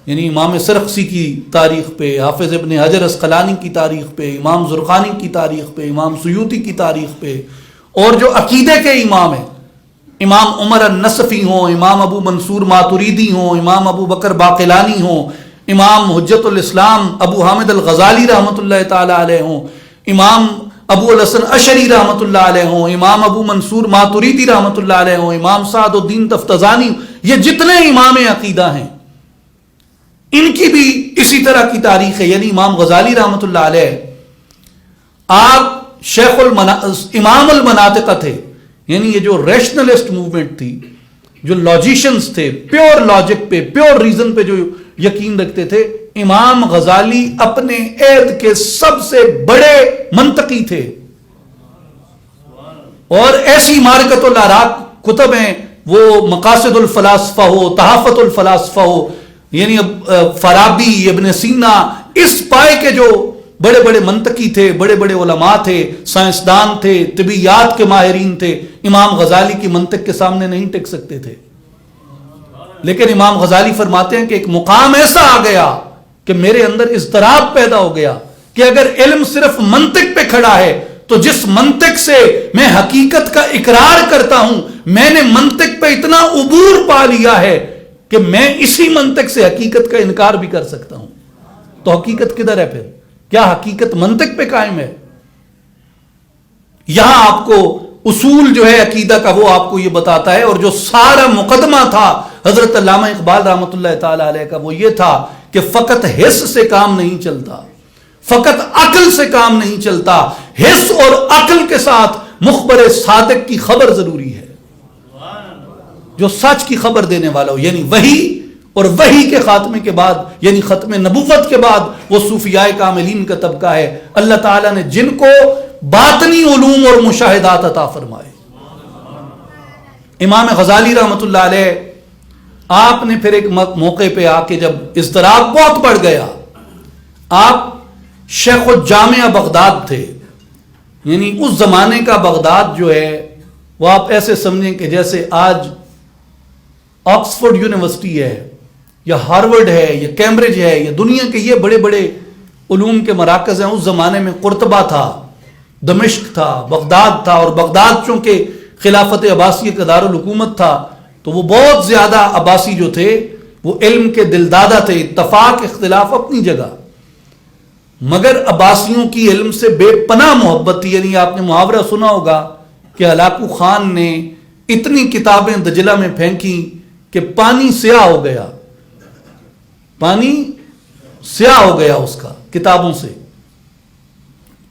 یعنی امام سرخسی کی تاریخ پہ، حافظ ابن حجر اسقلانی کی تاریخ پہ، امام زرقانی کی تاریخ پہ، امام سیوطی کی تاریخ پہ، اور جو عقیدے کے امام ہیں، امام عمر النصفی ہوں، امام ابو منصور ماتریدی ہوں، امام ابو بکر باقلانی ہوں، امام حجت الاسلام ابو حامد الغزالی رحمۃ اللہ تعالی علیہ ہوں، امام ابو الحسن اشعری رحمۃ اللہ علیہ ہوں، امام ابو منصور ماتریدی رحمۃ اللہ علیہ ہوں، امام سعد الدین تفتزانی، یہ جتنے امام عقیدہ ہیں ان کی بھی اسی طرح کی تاریخ ہے. یعنی امام غزالی رحمۃ اللہ علیہ آپ امام المناطق تھے، یعنی یہ جو ریشنلسٹ موومنٹ تھی، جو لاجیشنز تھے، پیور لاجک پہ، پیور ریزن پہ جو یقین رکھتے تھے، امام غزالی اپنے عہد کے سب سے بڑے منطقی تھے. اور ایسی معرکۃ الاراء کتب ہیں، وہ مقاصد الفلاسفہ ہو، تحافت الفلاسفہ ہو، یعنی فارابی، ابن سینا، اس پائے کے جو بڑے بڑے منطقی تھے، بڑے بڑے علماء تھے، سائنسدان تھے، طبیعیات کے ماہرین تھے، امام غزالی کی منطق کے سامنے نہیں ٹک سکتے تھے. لیکن امام غزالی فرماتے ہیں کہ ایک مقام ایسا آ گیا کہ میرے اندر اضطراب پیدا ہو گیا کہ اگر علم صرف منطق پہ کھڑا ہے تو جس منطق سے میں حقیقت کا اقرار کرتا ہوں، میں نے منطق پہ اتنا عبور پا لیا ہے کہ میں اسی منطق سے حقیقت کا انکار بھی کر سکتا ہوں. تو حقیقت کدھر ہے پھر؟ کیا حقیقت منطق پہ قائم ہے؟ یہاں آپ کو اصول جو ہے عقیدہ کا وہ آپ کو یہ بتاتا ہے. اور جو سارا مقدمہ تھا حضرت علامہ اقبال رحمۃ اللہ تعالی علیہ کا وہ یہ تھا کہ فقط حس سے کام نہیں چلتا، فقط عقل سے کام نہیں چلتا، حس اور عقل کے ساتھ مخبر صادق کی خبر ضروری ہے، جو سچ کی خبر دینے والا ہو. یعنی وحی، اور وحی کے خاتمے کے بعد یعنی ختم نبوت کے بعد وہ صوفیاء کاملین کا طبقہ ہے اللہ تعالیٰ نے جن کو باطنی علوم اور مشاہدات عطا فرمائے. امام غزالی رحمۃ اللہ علیہ آپ نے پھر ایک موقع پہ آ کے جب اضطراب بہت بڑھ گیا، آپ شیخ الجامعہ بغداد تھے. یعنی اس زمانے کا بغداد جو ہے وہ آپ ایسے سمجھیں کہ جیسے آج آکسفورڈ یونیورسٹی ہے یا ہارورڈ ہے یا کیمبرج ہے یا دنیا کے یہ بڑے بڑے علوم کے مراکز ہیں. اس زمانے میں قرطبہ تھا، دمشق تھا، بغداد تھا، اور بغداد چونکہ خلافت عباسیہ کا دارالحکومت تھا تو وہ بہت زیادہ عباسی جو تھے وہ علم کے دلدادہ تھے. اتفاق اختلاف اپنی جگہ، مگر عباسیوں کی علم سے بے پناہ محبت تھی. یعنی آپ نے محاورہ سنا ہوگا کہ ہلاکو خان نے اتنی کتابیں دجلہ میں پھینکی کہ پانی سیاہ ہو گیا، پانی سیاہ ہو گیا اس کا کتابوں سے.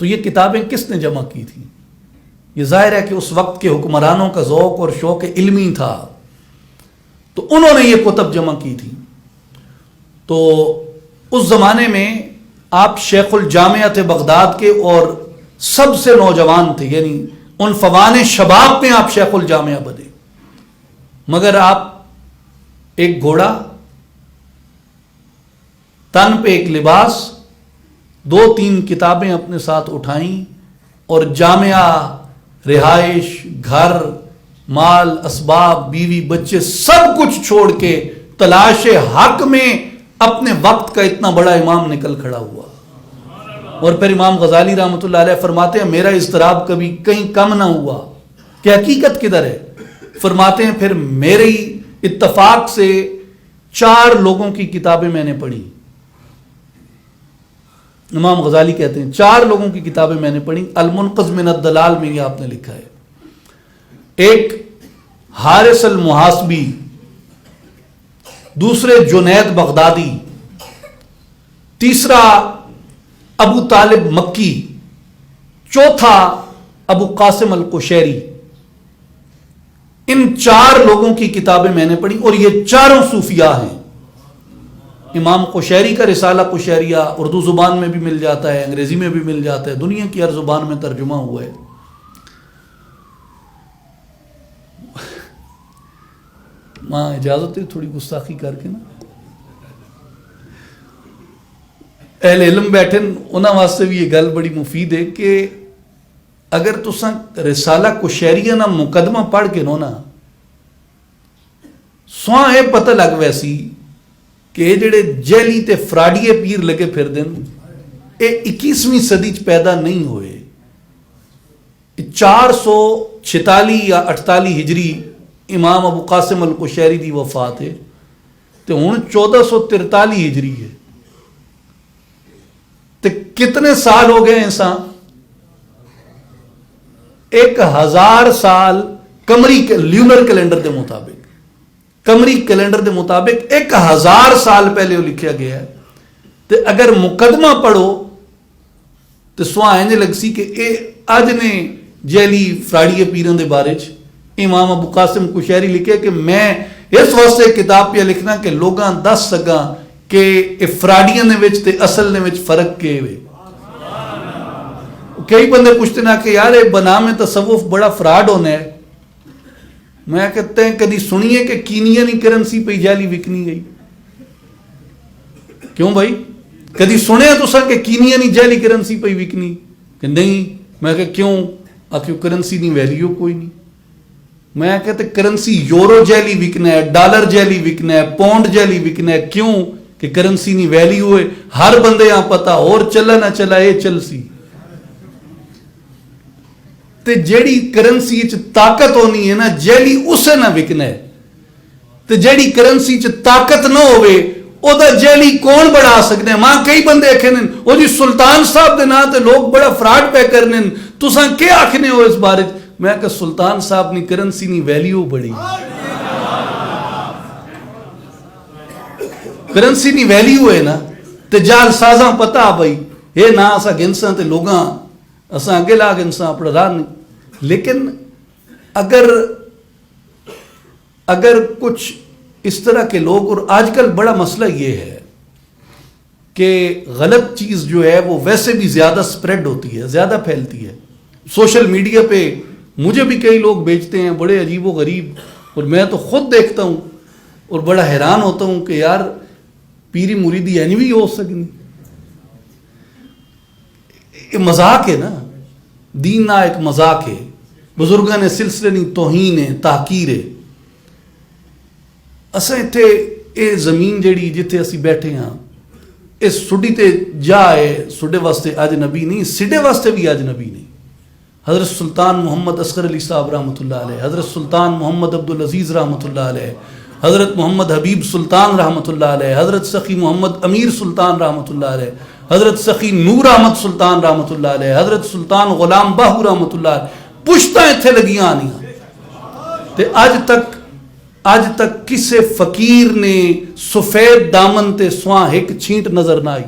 تو یہ کتابیں کس نے جمع کی تھیں؟ یہ ظاہر ہے کہ اس وقت کے حکمرانوں کا ذوق اور شوق علمی تھا، تو انہوں نے یہ کتب جمع کی تھی. تو اس زمانے میں آپ شیخ الجامعہ تھے بغداد کے اور سب سے نوجوان تھے، یعنی ان فوان شباب میں آپ شیخ الجامعہ بنے. مگر آپ ایک گھوڑا، تن پہ ایک لباس، 2-3 کتابیں اپنے ساتھ اٹھائیں اور جامعہ، رہائش، گھر، مال، اسباب، بیوی، بچے، سب کچھ چھوڑ کے تلاش حق میں اپنے وقت کا اتنا بڑا امام نکل کھڑا ہوا. اور پھر امام غزالی رحمۃ اللہ علیہ فرماتے ہیں میرا اضطراب کبھی کہیں کم نہ ہوا کہ حقیقت کدھر ہے. فرماتے ہیں پھر میری اتفاق سے 4 لوگوں کی کتابیں میں نے پڑھی. امام غزالی کہتے ہیں 4 لوگوں کی کتابیں میں نے پڑھی. المنقذ من الدلال میں یہ آپ نے لکھا ہے. ایک حارث المحاسبی، دوسرے جنید بغدادی، تیسرا ابو طالب مکی، چوتھا ابو قاسم القشیری. ان 4 لوگوں کی کتابیں میں نے پڑھی اور یہ چاروں صوفیاء ہیں. امام قشیری کا رسالہ قشیریہ اردو زبان میں بھی مل جاتا ہے، انگریزی میں بھی مل جاتا ہے، دنیا کی ہر زبان میں ترجمہ ہوا ہے. ماں اجازت ہے تھوڑی گستاخی کر کے نا، اہل علم بیٹھے انہاں واسطے بھی یہ گل بڑی مفید ہے کہ اگر تساں رسالہ قشیریہ نا مقدمہ پڑھ کے نا سواں یہ پتہ لگ ویسی کہ یہ جڑے جیلی تے فراڈیے پیر لگے پھر دن یہ 21ویں صدی پیدا نہیں ہوئے. 446 یا 48 ہجری امام ابو قاسم القشیری دی وفات ہے تو ہوں 1443 ہجری ہے. تو کتنے سال ہو گئے انسان؟ 1000 سال قمری لیونر کیلنڈر دے مطابق، قمری کیلنڈر دے مطابق 1000 سال پہلے وہ لکھیا گیا ہے. تو اگر مقدمہ پڑھو تو سواں اینے لگ سی کہ اے اج نے جیلی فراڈیے پیروں دے بارے امام ابو قاسم قشیری لکھے کہ میں اس واسطے کتاب پہ لکھنا کہ لوگاں دس سکاں کہ فراڈیاں نے وچ تے اصل نے وچ فرق کے ہوئے. کئی بندے پوچھتے نا کہ یار بنا میں تصوف بڑا فراڈ ہونا ہے. میں کہتے ہیں کدی سنیے کہ کینیانی کرنسی پہ جیلی وکنی گئی؟ کیوں بھائی کدی سنے تو کہ کینیانی جیلی کرنسی پہ وکنی؟ کہ نہیں. میں کہ کیوں؟ آخر کرنسی نہیں ویلیو کوئی نہیں. میں کہتے کرنسی یورو جیلی وکنا ہے، ڈالر جیلی وکنا ہے، پاؤنڈ جیلی وکنا ہے. کیوں؟ کہ کرنسی نہیں ویلیو ہے. ہر بندے یہاں پتا اور چلا نہ چلا یہ چل سی. تے جیڑی کرنسی چ طاقت ہونی ہے نا جیلی اسے نہ وکنا ہے. تے جیڑی کرنسی چ طاقت نہ ہوئے او دا جیلی کون بڑھا سکتے ہیں؟ ماں کئی بندے آکھنے او جی سلطان صاحب دے نا تے لوگ بڑا فراڈ پہ کرنے تساں کیا آکھنے ہو اس بارے؟ میں کہ سلطان صاحب نی کرنسی نی ویلیو بڑی، کرنسی نی ویلیو ہے نا تے جال سازاں پتا بھائی یہ نہ اسا گنساں تے لوگاں اساں اگے لا گنساں اپنا راہ نہیں. لیکن اگر کچھ اس طرح کے لوگ، اور آج کل بڑا مسئلہ یہ ہے کہ غلط چیز جو ہے وہ ویسے بھی زیادہ سپریڈ ہوتی ہے، زیادہ پھیلتی ہے. سوشل میڈیا پہ مجھے بھی کئی لوگ بیچتے ہیں بڑے عجیب و غریب، اور میں تو خود دیکھتا ہوں اور بڑا حیران ہوتا ہوں کہ یار پیری مریدی اینی بھی ہو سکنی. یہ مذاق ہے نا، دین نہ ایک مذاق ہے. بزرگاں نے سلسلے نہیں توہین ہے، تحقیر ہے. اساں اتنے یہ زمین جیڑی جتھے اسی بیٹھے ہاں اس سڈی تے جا ہے، سڈے واسطے اجنبی نہیں، سڈے واسطے بھی اجنبی نہیں. حضرت سلطان محمد اصغر علی صاحب رحمۃ اللہ علیہ، حضرت سلطان محمد عبدالعزیز رحمۃ اللہ علیہ، حضرت محمد حبیب سلطان رحمۃ اللہ علیہ، حضرت سخی محمد امیر سلطان رحمۃ اللہ علیہ، حضرت سخی نور احمد سلطان رحمۃ اللہ علیہ، حضرت سلطان غلام باہو رحمۃ اللہ علیہ، پشتاں اتنے لگیاں آنیاں. تے اج تک کسے فقیر نے سفید دامن تے سواں ایک چھینٹ نظر نہ آئی.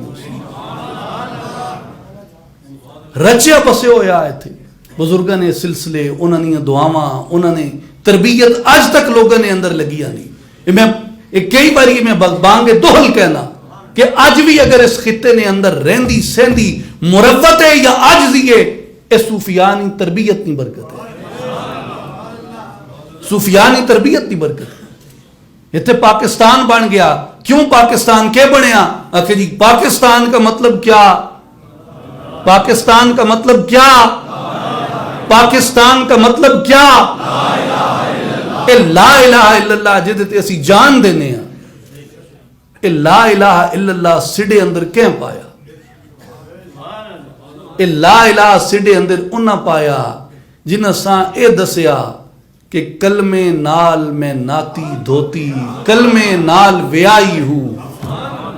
رچیا بسے ہویا اتنے بزرگاں نے سلسلے، انہوں نے دعاواں، انہوں نے تربیت اج تک لوگوں نے اندر لگی آنی. میں کئی باری میں بانگ دوہل کہنا کہ اج بھی اگر اس خطے نے اندر رہندی سہندی مروت ہے یا عاجزی ہے، اے صوفیانی تربیت نہیں برکت ہے، صوفیانی تربیت نہیں برکت ہے. اتنے پاکستان بن گیا. کیوں پاکستان کے بنیا؟ آخر جی پاکستان کا مطلب کیا؟ پاکستان کا مطلب کیا؟ پاکستان کا مطلب کیا؟ اے لا الہ الا اللہ جدے اسی جان دینے ہیں. اے لا الہ الا اللہ سڈے اندر کیوں پایا؟ اے لا الہ سڈے اندر انہاں پایا جنہاں ساں اے دسیا کہ کلمے نال میں ناتی دھوتی، کلمے نال ویائی ہوں،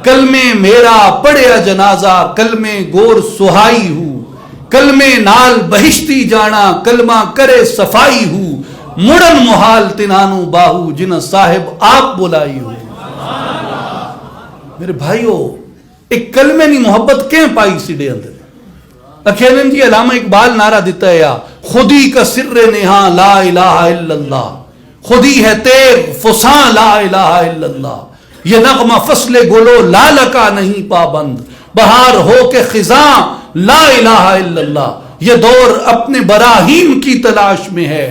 کلمے میرا پڑھیا جنازہ، کلمے گور سہائی ہوں، کلمے نال بہشتی جانا، کلمہ کرے صفائی ہوں، مڑن محال تنانو باہو جنہ صاحب آپ بلائی ہوں. میرے بھائیو ایک کلمے نہیں محبت کیوں پائی سیڑے اندر؟ اکھیلن جی علامہ اقبال نعرہ دیتا ہے یا خودی کا سر نہاں لا الہ الا اللہ، خودی ہے تیغ فساں لا الہ الا اللہ، یہ نغمہ فصل گلو لال کا نہیں پابند، بہار ہو کے خزاں لا الہ الا اللہ، یہ دور اپنے براہیم کی تلاش میں ہے،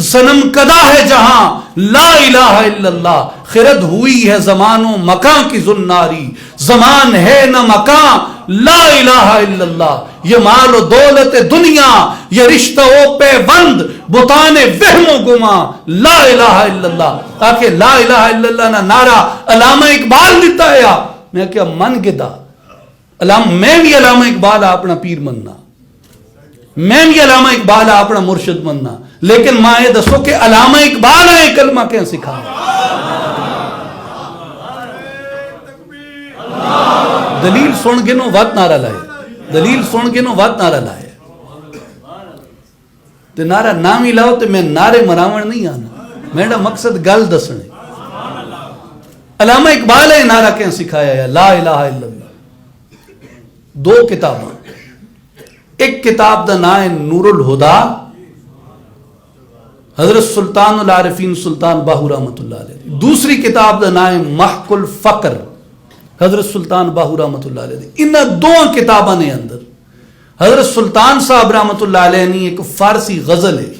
صنم کدا ہے جہاں لا الہ الا اللہ، خرد ہوئی ہے زمان و مکان کی زناری، زمان ہے نہ مکان لا الہ الا اللہ، یہ مال و دولت دنیا، یہ رشتہ و پیوند بتانے وہم و گما، لا الہ الا اللہ. تاکہ لا الہ الا اللہ نہ نعرہ علامہ اقبال دیتا ہے. میں کیا من گدا میں بھی علامہ اقبال اپنا پیر مننا، میں بھی علامہ اقبال اپنا مرشد مننا، لیکن ماں یہ دسو کہ علامہ اقبال ہے کلمہ کہیں سکھا. دلیل سن کے نو وات نعرہ لائے، دلیل سن کے نو وات نعرہ لائے. تے نعرہ نام ہی لاؤ تے میں نعرے مراون نہیں آنا، میرا مقصد گل دسنے. علامہ اقبال ہے نعرہ کہیں سکھایا ہے لا الہ الا اللہ. دو کتاباں، ایک کتاب دا نام ہے نور الہدا، حضرت سلطان العارفین سلطان باہو رحمۃ اللہ علیہ. دوسری کتاب دا نام ہے محق الفقر، حضرت سلطان باہو رحمۃ اللہ علیہ. ان دو کتاباں نے اندر حضرت سلطان صاحب رحمۃ اللہ علیہ نے ایک فارسی غزل ہے.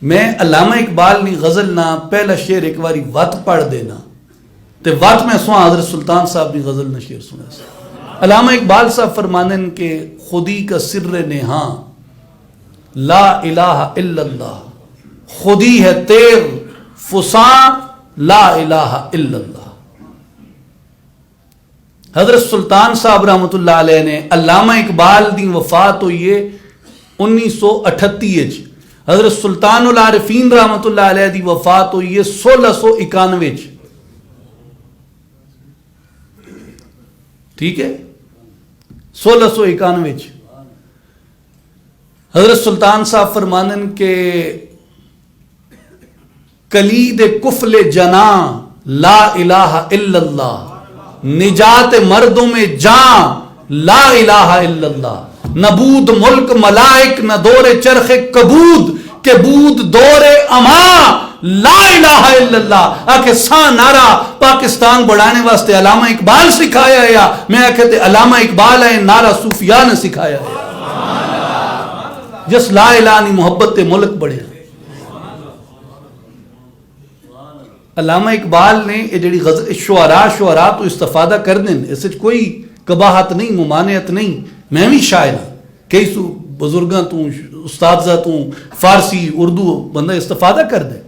میں علامہ اقبال نے غزل نہ پہلا شعر ایک باری وات پڑھ دینا تے وات میں سواں حضرت سلطان صاحب نے غزل نہ شعر سنا. علامہ اقبال صاحب فرمانے کہ خودی کا سر نہاں لا الہ الا اللہ، خودی ہے تیغ فساں لا الہ الا اللہ. حضرت سلطان صاحب رحمۃ اللہ علیہ نے علامہ اقبال دی وفات ہوئی ہے 1938. حضرت سلطان العارفین رحمۃ اللہ علیہ دی وفات ہوئی ہے 1691. ٹھیک ہے، 1691. حضرت سلطان صاحب فرمانن کے کلید کفل جناں لا الہ الا اللہ، نجات مردوں میں جان لا الہ الا اللہ. نبود ملک ملائک نہ دور چرخ کبود، کہ بود دور اما لا الہ الا اللہ. آکے ساں نعرہ پاکستان بڑھانے واسطے علامہ اقبال سکھایا ہے، میں کہتے علامہ اقبال ہے نعرہ صوفیاء نے سکھایا ہے. جس لا الہ نہیں محبت تے ملک بڑھے. علامہ اقبال نے یہ جڑی غزل شعراء تو استفادہ کر دیں، اس سے کوئی قباحت نہیں، ممانعت نہیں. میں بھی شاعر ہوں، کئی سو بزرگاں تو استاذہ تو فارسی اردو بندہ استفادہ کر دے.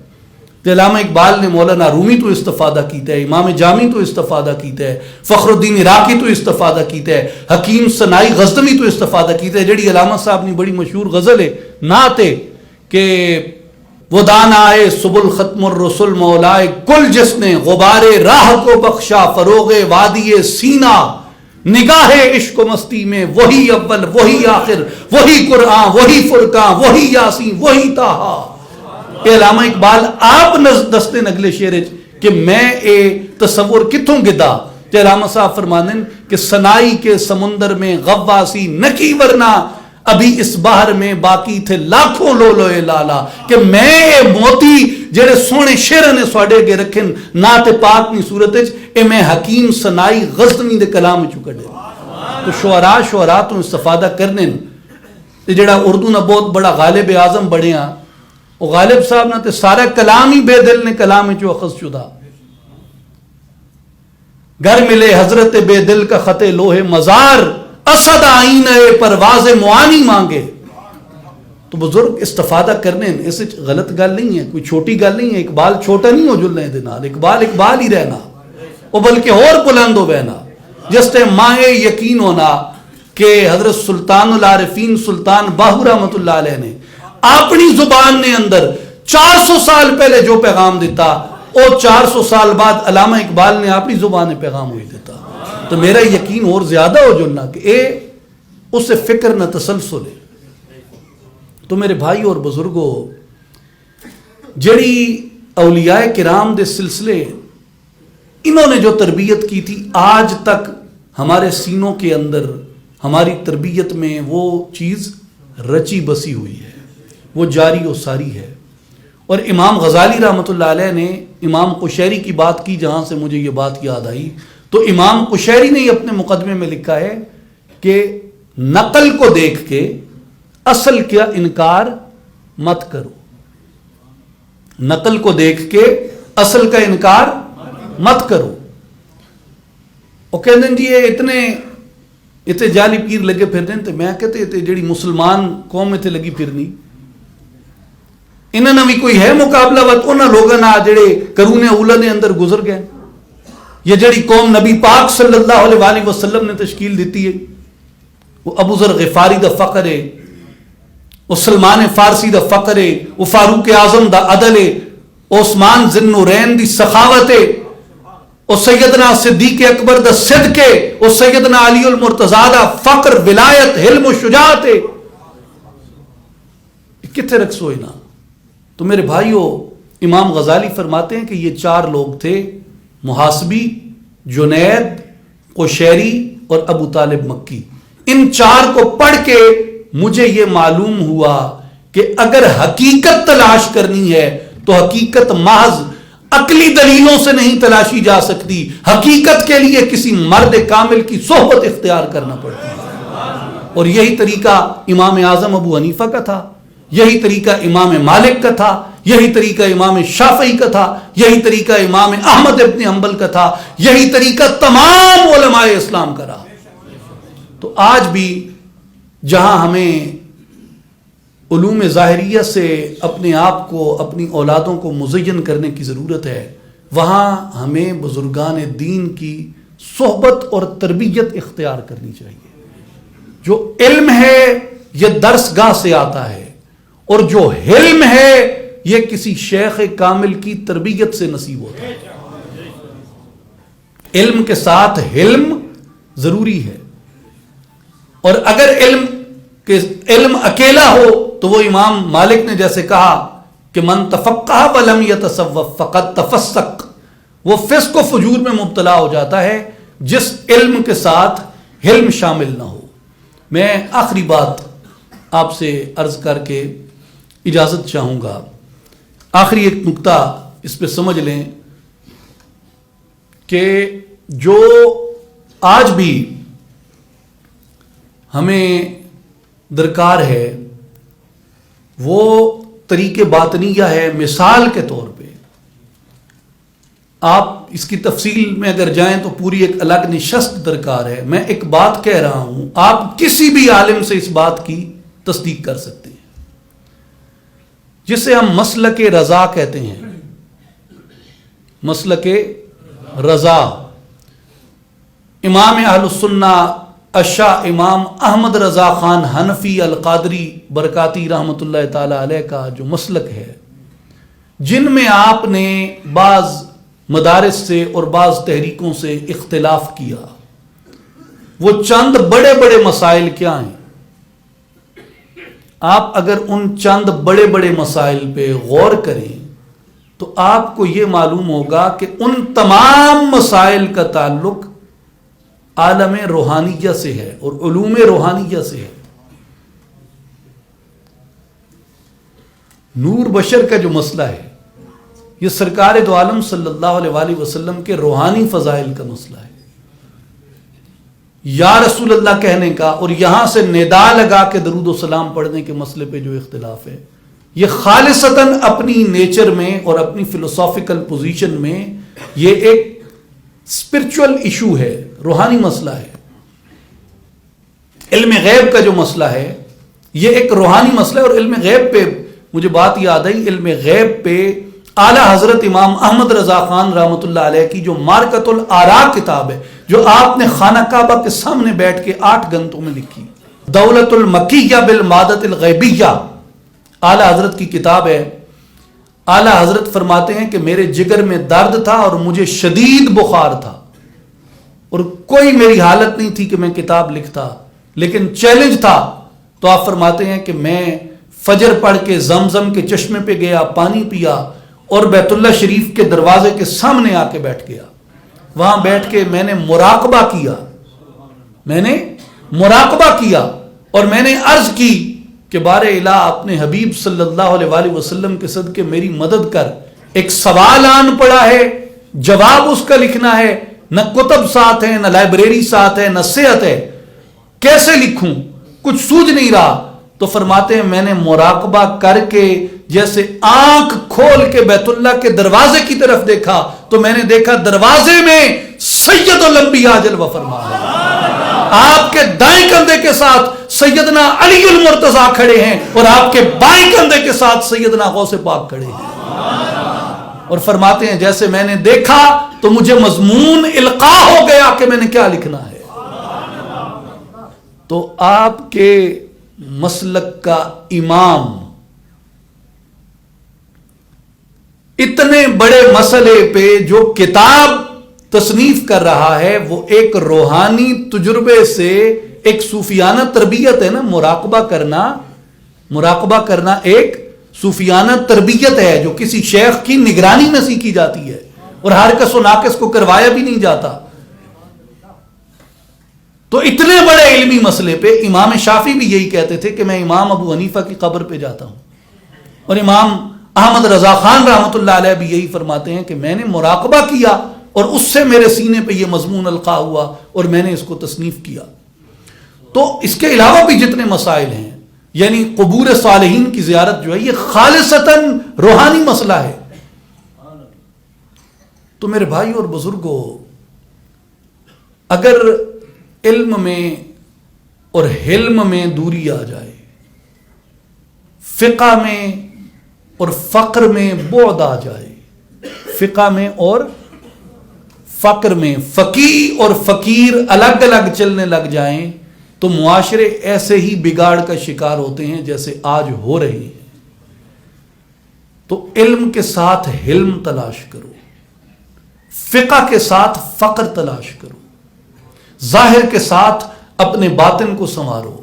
تو علامہ اقبال نے مولانا رومی تو استفادہ کیتا ہے، امام جامی تو استفادہ کیتا ہے، فخر الدین عراقی تو استفادہ کیتا ہے، حکیم ثنائی غزنوی تو استفادہ کیتا ہے. جڑی علامہ صاحب نے بڑی مشہور غزل ہے نعت ہے کہ وہ دان آئے سبل ختم الرسل مولائے کل، جس نے غبار راہ کو بخشا فروغ وادی سینہ، نگاہ عشق و مستی میں وہی اول وہی آخر، وہی قرآن وہی فرقان وہی یاسین وہی طٰہٰ. کہ علامہ اقبال آپ دستے نگلے شعر کہ میں اے تصور کتوں گدا. کہ علامہ صاحب فرمانن کہ سنائی کے سمندر میں غواسی نکی، ورنہ ابھی اس بحر میں باقی تھے لاکھوں لولوئے لالا. کہ میں اے موتی جڑے سونے شعر نے سواڈے اگے رکھن نعت پاک نی صورت وچ، اے میں حکیم ثنائی غزنوی دے کلام وچوں کڈے. تو شعراء تو استفادہ کرنے جڑا اردو نہ بہت بڑا غالب اعظم بڑے ہاں، وہ غالب صاحب نہ تے سارا کلام ہی بے دل نے کلام وچوں اخذ شدہ. گھر ملے حضرت بے دل کا خط لوہے مزار، اسد آئینہ پرواز معانی مانگے. تو بزرگ استفادہ کرنے اس غلط گل نہیں ہے، کوئی چھوٹی گل نہیں ہے. اقبال چھوٹا نہیں ہو جلنے دے نال، اقبال ہی رہنا، وہ بلکہ اور بلند ہو بہنا. جس تے ماں یقین ہونا کہ حضرت سلطان العارفین سلطان باہو رحمۃ اللہ علیہ نے اپنی زبان نے اندر 400 سال پہلے جو پیغام دیتا، وہ 400 سال بعد علامہ اقبال نے اپنی زبان پیغام ہوئی دیتا. تو میرا یقین اور زیادہ ہو جلنا کہ اے اس سے فکر نہ تسلسل ہے. تو میرے بھائی اور بزرگوں، جڑی اولیاء کرام دے سلسلے انہوں نے جو تربیت کی تھی، آج تک ہمارے سینوں کے اندر ہماری تربیت میں وہ چیز رچی بسی ہوئی ہے، وہ جاری و ساری ہے. اور امام غزالی رحمۃ اللہ علیہ نے امام قشیری کی بات کی، جہاں سے مجھے یہ بات یاد آئی. تو امام قشیری نے اپنے مقدمے میں لکھا ہے کہ نقل کو دیکھ کے اصل کا انکار مت کرو. نقل کو دیکھ کے اصل کا انکار مت کرو. وہ کہتے ہیں جی یہ اتنے جعلی پیر لگے پھرنے تو میں کہتے تے جڑی مسلمان قوم اتنے لگی پھرنی انہوں نے بھی کوئی ہے مقابلہ وقت انہوں لوگوں نے جڑے قرون اولا دے اندر گزر گئے. یہ جڑی قوم نبی پاک صلی اللہ علیہ وآلہ وسلم نے تشکیل دیتی ہے وہ ابو ذر غفاری دا فقر ہے, وہ سلمان فارسی دا فقر ہے, وہ فاروق اعظم دا عدل ہے, عثمان ذی النورین دی سخاوت ہے, وہ سیدنا صدیق اکبر دا صدق ہے, وہ سیدنا علی المرتضیٰ دا فقر ولایت حلم و شجاعت ہے. کتنے رکھ سوئے نا. تو میرے بھائیوں امام غزالی فرماتے ہیں کہ یہ 4 لوگ تھے, محاسبی, جنید, قشیری اور ابو طالب مکی. ان 4 کو پڑھ کے مجھے یہ معلوم ہوا کہ اگر حقیقت تلاش کرنی ہے تو حقیقت محض عقلی دلیلوں سے نہیں تلاشی جا سکتی, حقیقت کے لیے کسی مرد کامل کی صحبت اختیار کرنا پڑتی ہے. اور یہی طریقہ امام اعظم ابو حنیفہ کا تھا, یہی طریقہ امام مالک کا تھا, یہی طریقہ امام شافعی کا تھا, یہی طریقہ امام احمد ابن حنبل کا تھا, یہی طریقہ تمام علماء اسلام کا رہا. تو آج بھی جہاں ہمیں علوم ظاہریہ سے اپنے آپ کو اپنی اولادوں کو مزین کرنے کی ضرورت ہے, وہاں ہمیں بزرگان دین کی صحبت اور تربیت اختیار کرنی چاہیے. جو علم ہے یہ درس گاہ سے آتا ہے, اور جو حلم ہے یہ کسی شیخ کامل کی تربیت سے نصیب ہوتا ہے. علم کے ساتھ حلم ضروری ہے, اور اگر علم اکیلا ہو تو وہ امام مالک نے جیسے کہا کہ من تفقہ ولم یتصوف فقد تفسق, وہ فسق و فجور میں مبتلا ہو جاتا ہے جس علم کے ساتھ حلم شامل نہ ہو. میں آخری بات آپ سے عرض کر کے اجازت چاہوں گا. آخری ایک نکتہ اس پہ سمجھ لیں کہ جو آج بھی ہمیں درکار ہے وہ طریق باطنیہ ہے. مثال کے طور پہ آپ اس کی تفصیل میں اگر جائیں تو پوری ایک الگ نشست درکار ہے. میں ایک بات کہہ رہا ہوں, آپ کسی بھی عالم سے اس بات کی تصدیق کر سکتے ہیں, جسے ہم مسلک رضا کہتے ہیں. مسلک رضا امام اہل السنہ اشاہ امام احمد رضا خان حنفی القادری برکاتی رحمۃ اللہ تعالی علیہ کا جو مسلک ہے, جن میں آپ نے بعض مدارس سے اور بعض تحریکوں سے اختلاف کیا, وہ چند بڑے بڑے مسائل کیا ہیں؟ آپ اگر ان چند بڑے بڑے مسائل پہ غور کریں تو آپ کو یہ معلوم ہوگا کہ ان تمام مسائل کا تعلق عالم روحانیہ سے ہے اور علوم روحانیہ سے ہے. نور بشر کا جو مسئلہ ہے یہ سرکار دو عالم صلی اللہ علیہ وآلہ وسلم کے روحانی فضائل کا مسئلہ ہے. یا رسول اللہ کہنے کا اور یہاں سے ندا لگا کے درود و سلام پڑھنے کے مسئلے پہ جو اختلاف ہے, یہ خالصتاً اپنی نیچر میں اور اپنی فلسافیکل پوزیشن میں یہ ایک اسپرچول ایشو ہے, روحانی مسئلہ ہے. علم غیب کا جو مسئلہ ہے یہ ایک روحانی مسئلہ ہے. اور علم غیب پہ مجھے بات یاد آئی, علم غیب پہ اعلیٰ حضرت امام احمد رضا خان رحمۃ اللہ علیہ کی جو مارکۃ الآراء کتاب ہے, جو آپ نے خانہ کعبہ کے سامنے بیٹھ کے 8 گھنٹوں میں لکھی, دولت المکیہ بالمادۃ الغیبیہ, اعلیٰ حضرت کی کتاب ہے. اعلیٰ حضرت فرماتے ہیں کہ میرے جگر میں درد تھا اور مجھے شدید بخار تھا اور کوئی میری حالت نہیں تھی کہ میں کتاب لکھتا, لیکن چیلنج تھا. تو آپ فرماتے ہیں کہ میں فجر پڑھ کے زمزم کے چشمے پہ گیا, پانی پیا اور بیت اللہ شریف کے دروازے کے سامنے آ کے بیٹھ گیا. وہاں بیٹھ کے میں نے مراقبہ کیا اور میں نے عرض کی کہ بار الہ اپنے حبیب صلی اللہ علیہ وآلہ وسلم کے صدقے میری مدد کر. ایک سوال آن پڑا ہے, جواب اس کا لکھنا ہے, نہ کتب ساتھ ہے, نہ لائبریری ساتھ ہے, نہ صحت ہے, کیسے لکھوں, کچھ سوجھ نہیں رہا. تو فرماتے ہیں میں نے مراقبہ کر کے جیسے آنکھ کھول کے بیت اللہ کے دروازے کی طرف دیکھا تو میں نے دیکھا دروازے میں سید الانبیاء جلوہ فرما ہے. آپ کے دائیں کندھے کے ساتھ سیدنا علی المرتضیٰ کھڑے ہیں اور آپ کے بائیں کندھے کے ساتھ سیدنا غوث پاک کھڑے ہیں. اور فرماتے ہیں جیسے میں نے دیکھا تو مجھے مضمون القاء ہو گیا کہ میں نے کیا لکھنا ہے. تو آپ کے مسلک کا امام اتنے بڑے مسئلے پہ جو کتاب تصنیف کر رہا ہے وہ ایک روحانی تجربے سے ایک صوفیانہ تربیت ہے نا. مراقبہ کرنا ایک صوفیانہ تربیت ہے جو کسی شیخ کی نگرانی میں سیکھی جاتی ہے اور ہر کس و ناقص کو کروایا بھی نہیں جاتا. تو اتنے بڑے علمی مسئلے پہ امام شافعی بھی یہی کہتے تھے کہ میں امام ابو حنیفہ کی قبر پہ جاتا ہوں, اور امام احمد رضا خان رحمۃ اللہ علیہ بھی یہی فرماتے ہیں کہ میں نے مراقبہ کیا اور اس سے میرے سینے پہ یہ مضمون القاء ہوا اور میں نے اس کو تصنیف کیا. تو اس کے علاوہ بھی جتنے مسائل ہیں, یعنی قبور صالحین کی زیارت جو ہے یہ خالصتاً روحانی مسئلہ ہے. تو میرے بھائی اور بزرگوں, اگر علم میں اور حلم میں دوری آ جائے, فقہ میں اور فقر میں بعد آ جائے, فقہ میں اور فقر میں فقیہ اور فقیر الگ الگ چلنے لگ جائیں تو معاشرے ایسے ہی بگاڑ کا شکار ہوتے ہیں جیسے آج ہو رہے ہیں. تو علم کے ساتھ حلم تلاش کرو, فقہ کے ساتھ فقر تلاش کرو, ظاہر کے ساتھ اپنے باطن کو سنوارو,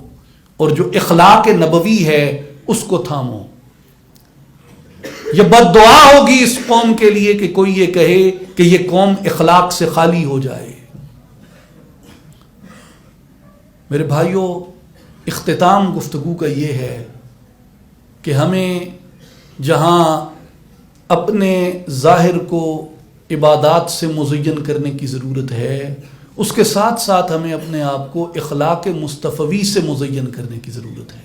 اور جو اخلاق نبوی ہے اس کو تھامو. یہ بد دعا ہوگی اس قوم کے لیے کہ کوئی یہ کہے کہ یہ قوم اخلاق سے خالی ہو جائے. میرے بھائیوں, اختتام گفتگو کا یہ ہے کہ ہمیں جہاں اپنے ظاہر کو عبادات سے مزین کرنے کی ضرورت ہے, اس کے ساتھ ساتھ ہمیں اپنے آپ کو اخلاق مصطفی سے مزین کرنے کی ضرورت ہے.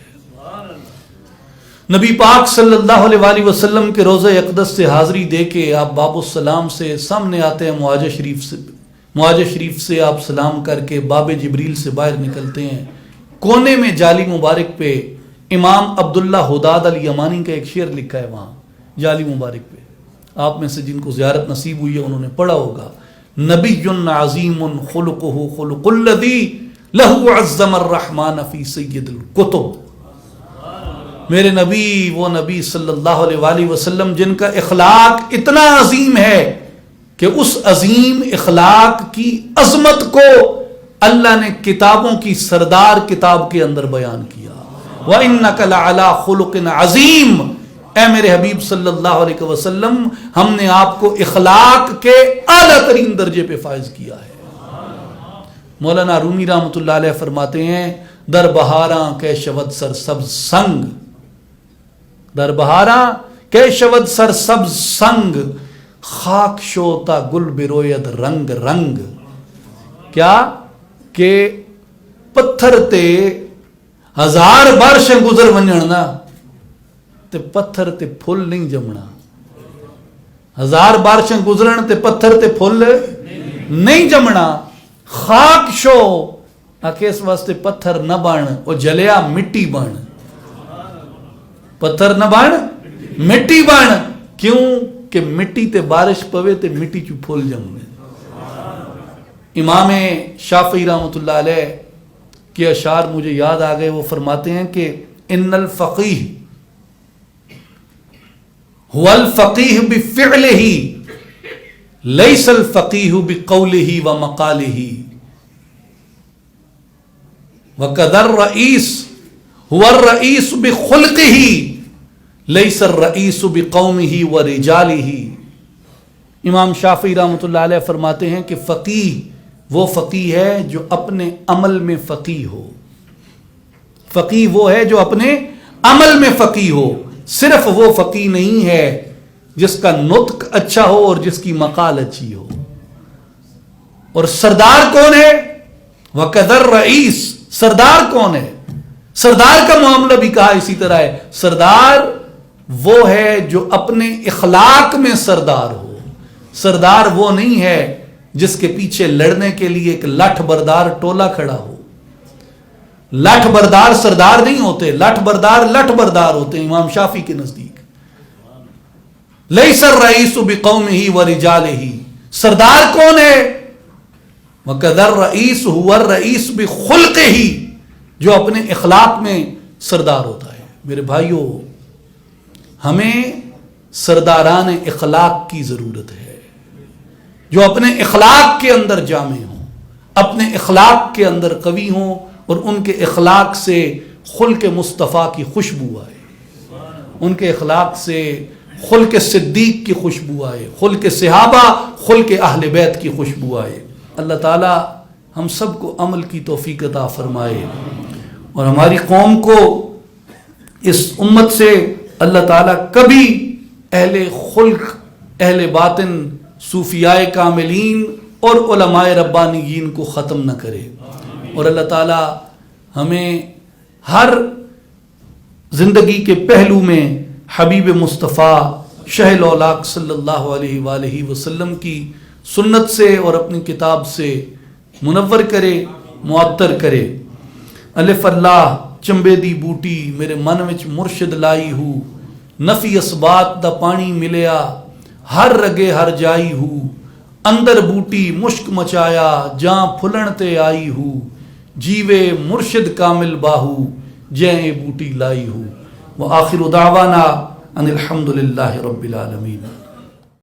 نبی پاک صلی اللہ علیہ وآلہ وسلم کے روضہ اقدس سے حاضری دے کے آپ باب السلام سے سامنے آتے ہیں, معاجہ شریف سے آپ سلام کر کے باب جبریل سے باہر نکلتے ہیں. کونے میں جالی مبارک پہ امام عبداللہ حداد الیمانی کا ایک شعر لکھا ہے, وہاں جالی مبارک پہ آپ میں سے جن کو زیارت نصیب ہوئی ہے انہوں نے پڑھا ہوگا, نبی عظیم خلقہ خلق الذی لہ عظم الرحمن فی سید الکتب. میرے نبی وہ نبی صلی اللہ علیہ وآلہ وسلم جن کا اخلاق اتنا عظیم ہے کہ اس عظیم اخلاق کی عظمت کو اللہ نے کتابوں کی سردار کتاب کے اندر بیان کیا. وَإِنَّكَ لَعَلَىٰ خُلُقٍ عَظِيمٍ, اے میرے حبیب صلی اللہ علیہ وسلم ہم نے آپ کو اخلاق کے اعلیٰ ترین درجے پہ فائز کیا ہے. مولانا رومی رحمۃ اللہ علیہ فرماتے ہیں, در بہاراں کے شود سر سبز سنگ, در بہاراں کے شود سر سبز سنگ, خاک شوتا گل بروید رنگ رنگ. کیا کہ پتھر تے ہزار بارشیں گزر ونجنا تے پتھر تے پھل نہیں جمنا. ہزار بارشیں گزرن تے پتھر تے پھل نہیں جمنا. خاک شو آکے اس واسطے پتھر نہ بن وہ جلیا مٹی بن, پتھر نہ بن مٹی بن. کیوں کہ مٹی تے بارش پوے تے مٹی چو پھول جمنے. امام شافعی رحمۃ اللہ علیہ کے اشعار مجھے یاد آ گئے, وہ فرماتے ہیں کہ ان الفقیہ هو الفقیہ بفعلہ لیس الفقیہ بقولہ ومقالہ, وقد الرئیس هو الرئیس بخلقہ لیس الرئیس بقومہ ورجالہ. امام شافعی رحمۃ اللہ علیہ فرماتے ہیں کہ فقیہ وہ فقیہ ہے جو اپنے عمل میں فقیہ ہو. فقیہ وہ ہے جو اپنے عمل میں فقیہ ہو, صرف وہ فقیہ نہیں ہے جس کا نطق اچھا ہو اور جس کی مقال اچھی ہو. اور سردار کون ہے؟ وقدر رئیس, سردار کون ہے؟ سردار کا معاملہ بھی کہا اسی طرح ہے. سردار وہ ہے جو اپنے اخلاق میں سردار ہو. سردار وہ نہیں ہے جس کے پیچھے لڑنے کے لیے ایک لٹھ بردار ٹولہ کھڑا ہو. لٹھ بردار سردار نہیں ہوتے، لٹھ بردار ہوتے ہیں امام شافعی کے نزدیک. لیس الرئیس بقومہ ورجالہ، سردار کون ہے؟ وَقَدَ الرئیس هو الرئیس بخلقہ، جو اپنے اخلاق میں سردار ہوتا ہے. میرے بھائیوں، ہمیں سرداران اخلاق کی ضرورت ہے، جو اپنے اخلاق کے اندر جامع ہوں، اپنے اخلاق کے اندر قوی ہوں، اور ان کے اخلاق سے خلق مصطفیٰ کی خوشبو آئے، ان کے اخلاق سے خلق صدیق کی خوشبو آئے، خلق صحابہ، خلق اہل بیت کی خوشبو آئے. اللہ تعالی ہم سب کو عمل کی توفیق عطا فرمائے، اور ہماری قوم کو اس امت سے اللہ تعالیٰ کبھی اہل خلق، اہل باطن، صوفیاء کاملین اور علماء ربانیین کو ختم نہ کرے. اور اللہ تعالیٰ ہمیں ہر زندگی کے پہلو میں حبیب مصطفیٰ شہ الاولاق صلی اللہ علیہ وآلہ وسلم کی سنت سے اور اپنی کتاب سے منور کرے، معطر کرے. الف اللہ چمبے دی بوٹی میرے من وچ مرشد لائی ہو، نفی اسبات دا پانی ملیا ہر رگے ہر جائی ہو، اندر بوٹی مشک مچایا جاں پھلن تے آئی ہو، جیوے مرشد کامل باہو جیں بوٹی لائی ہو. وآخر دعوانا ان الحمد للہ رب العالمین.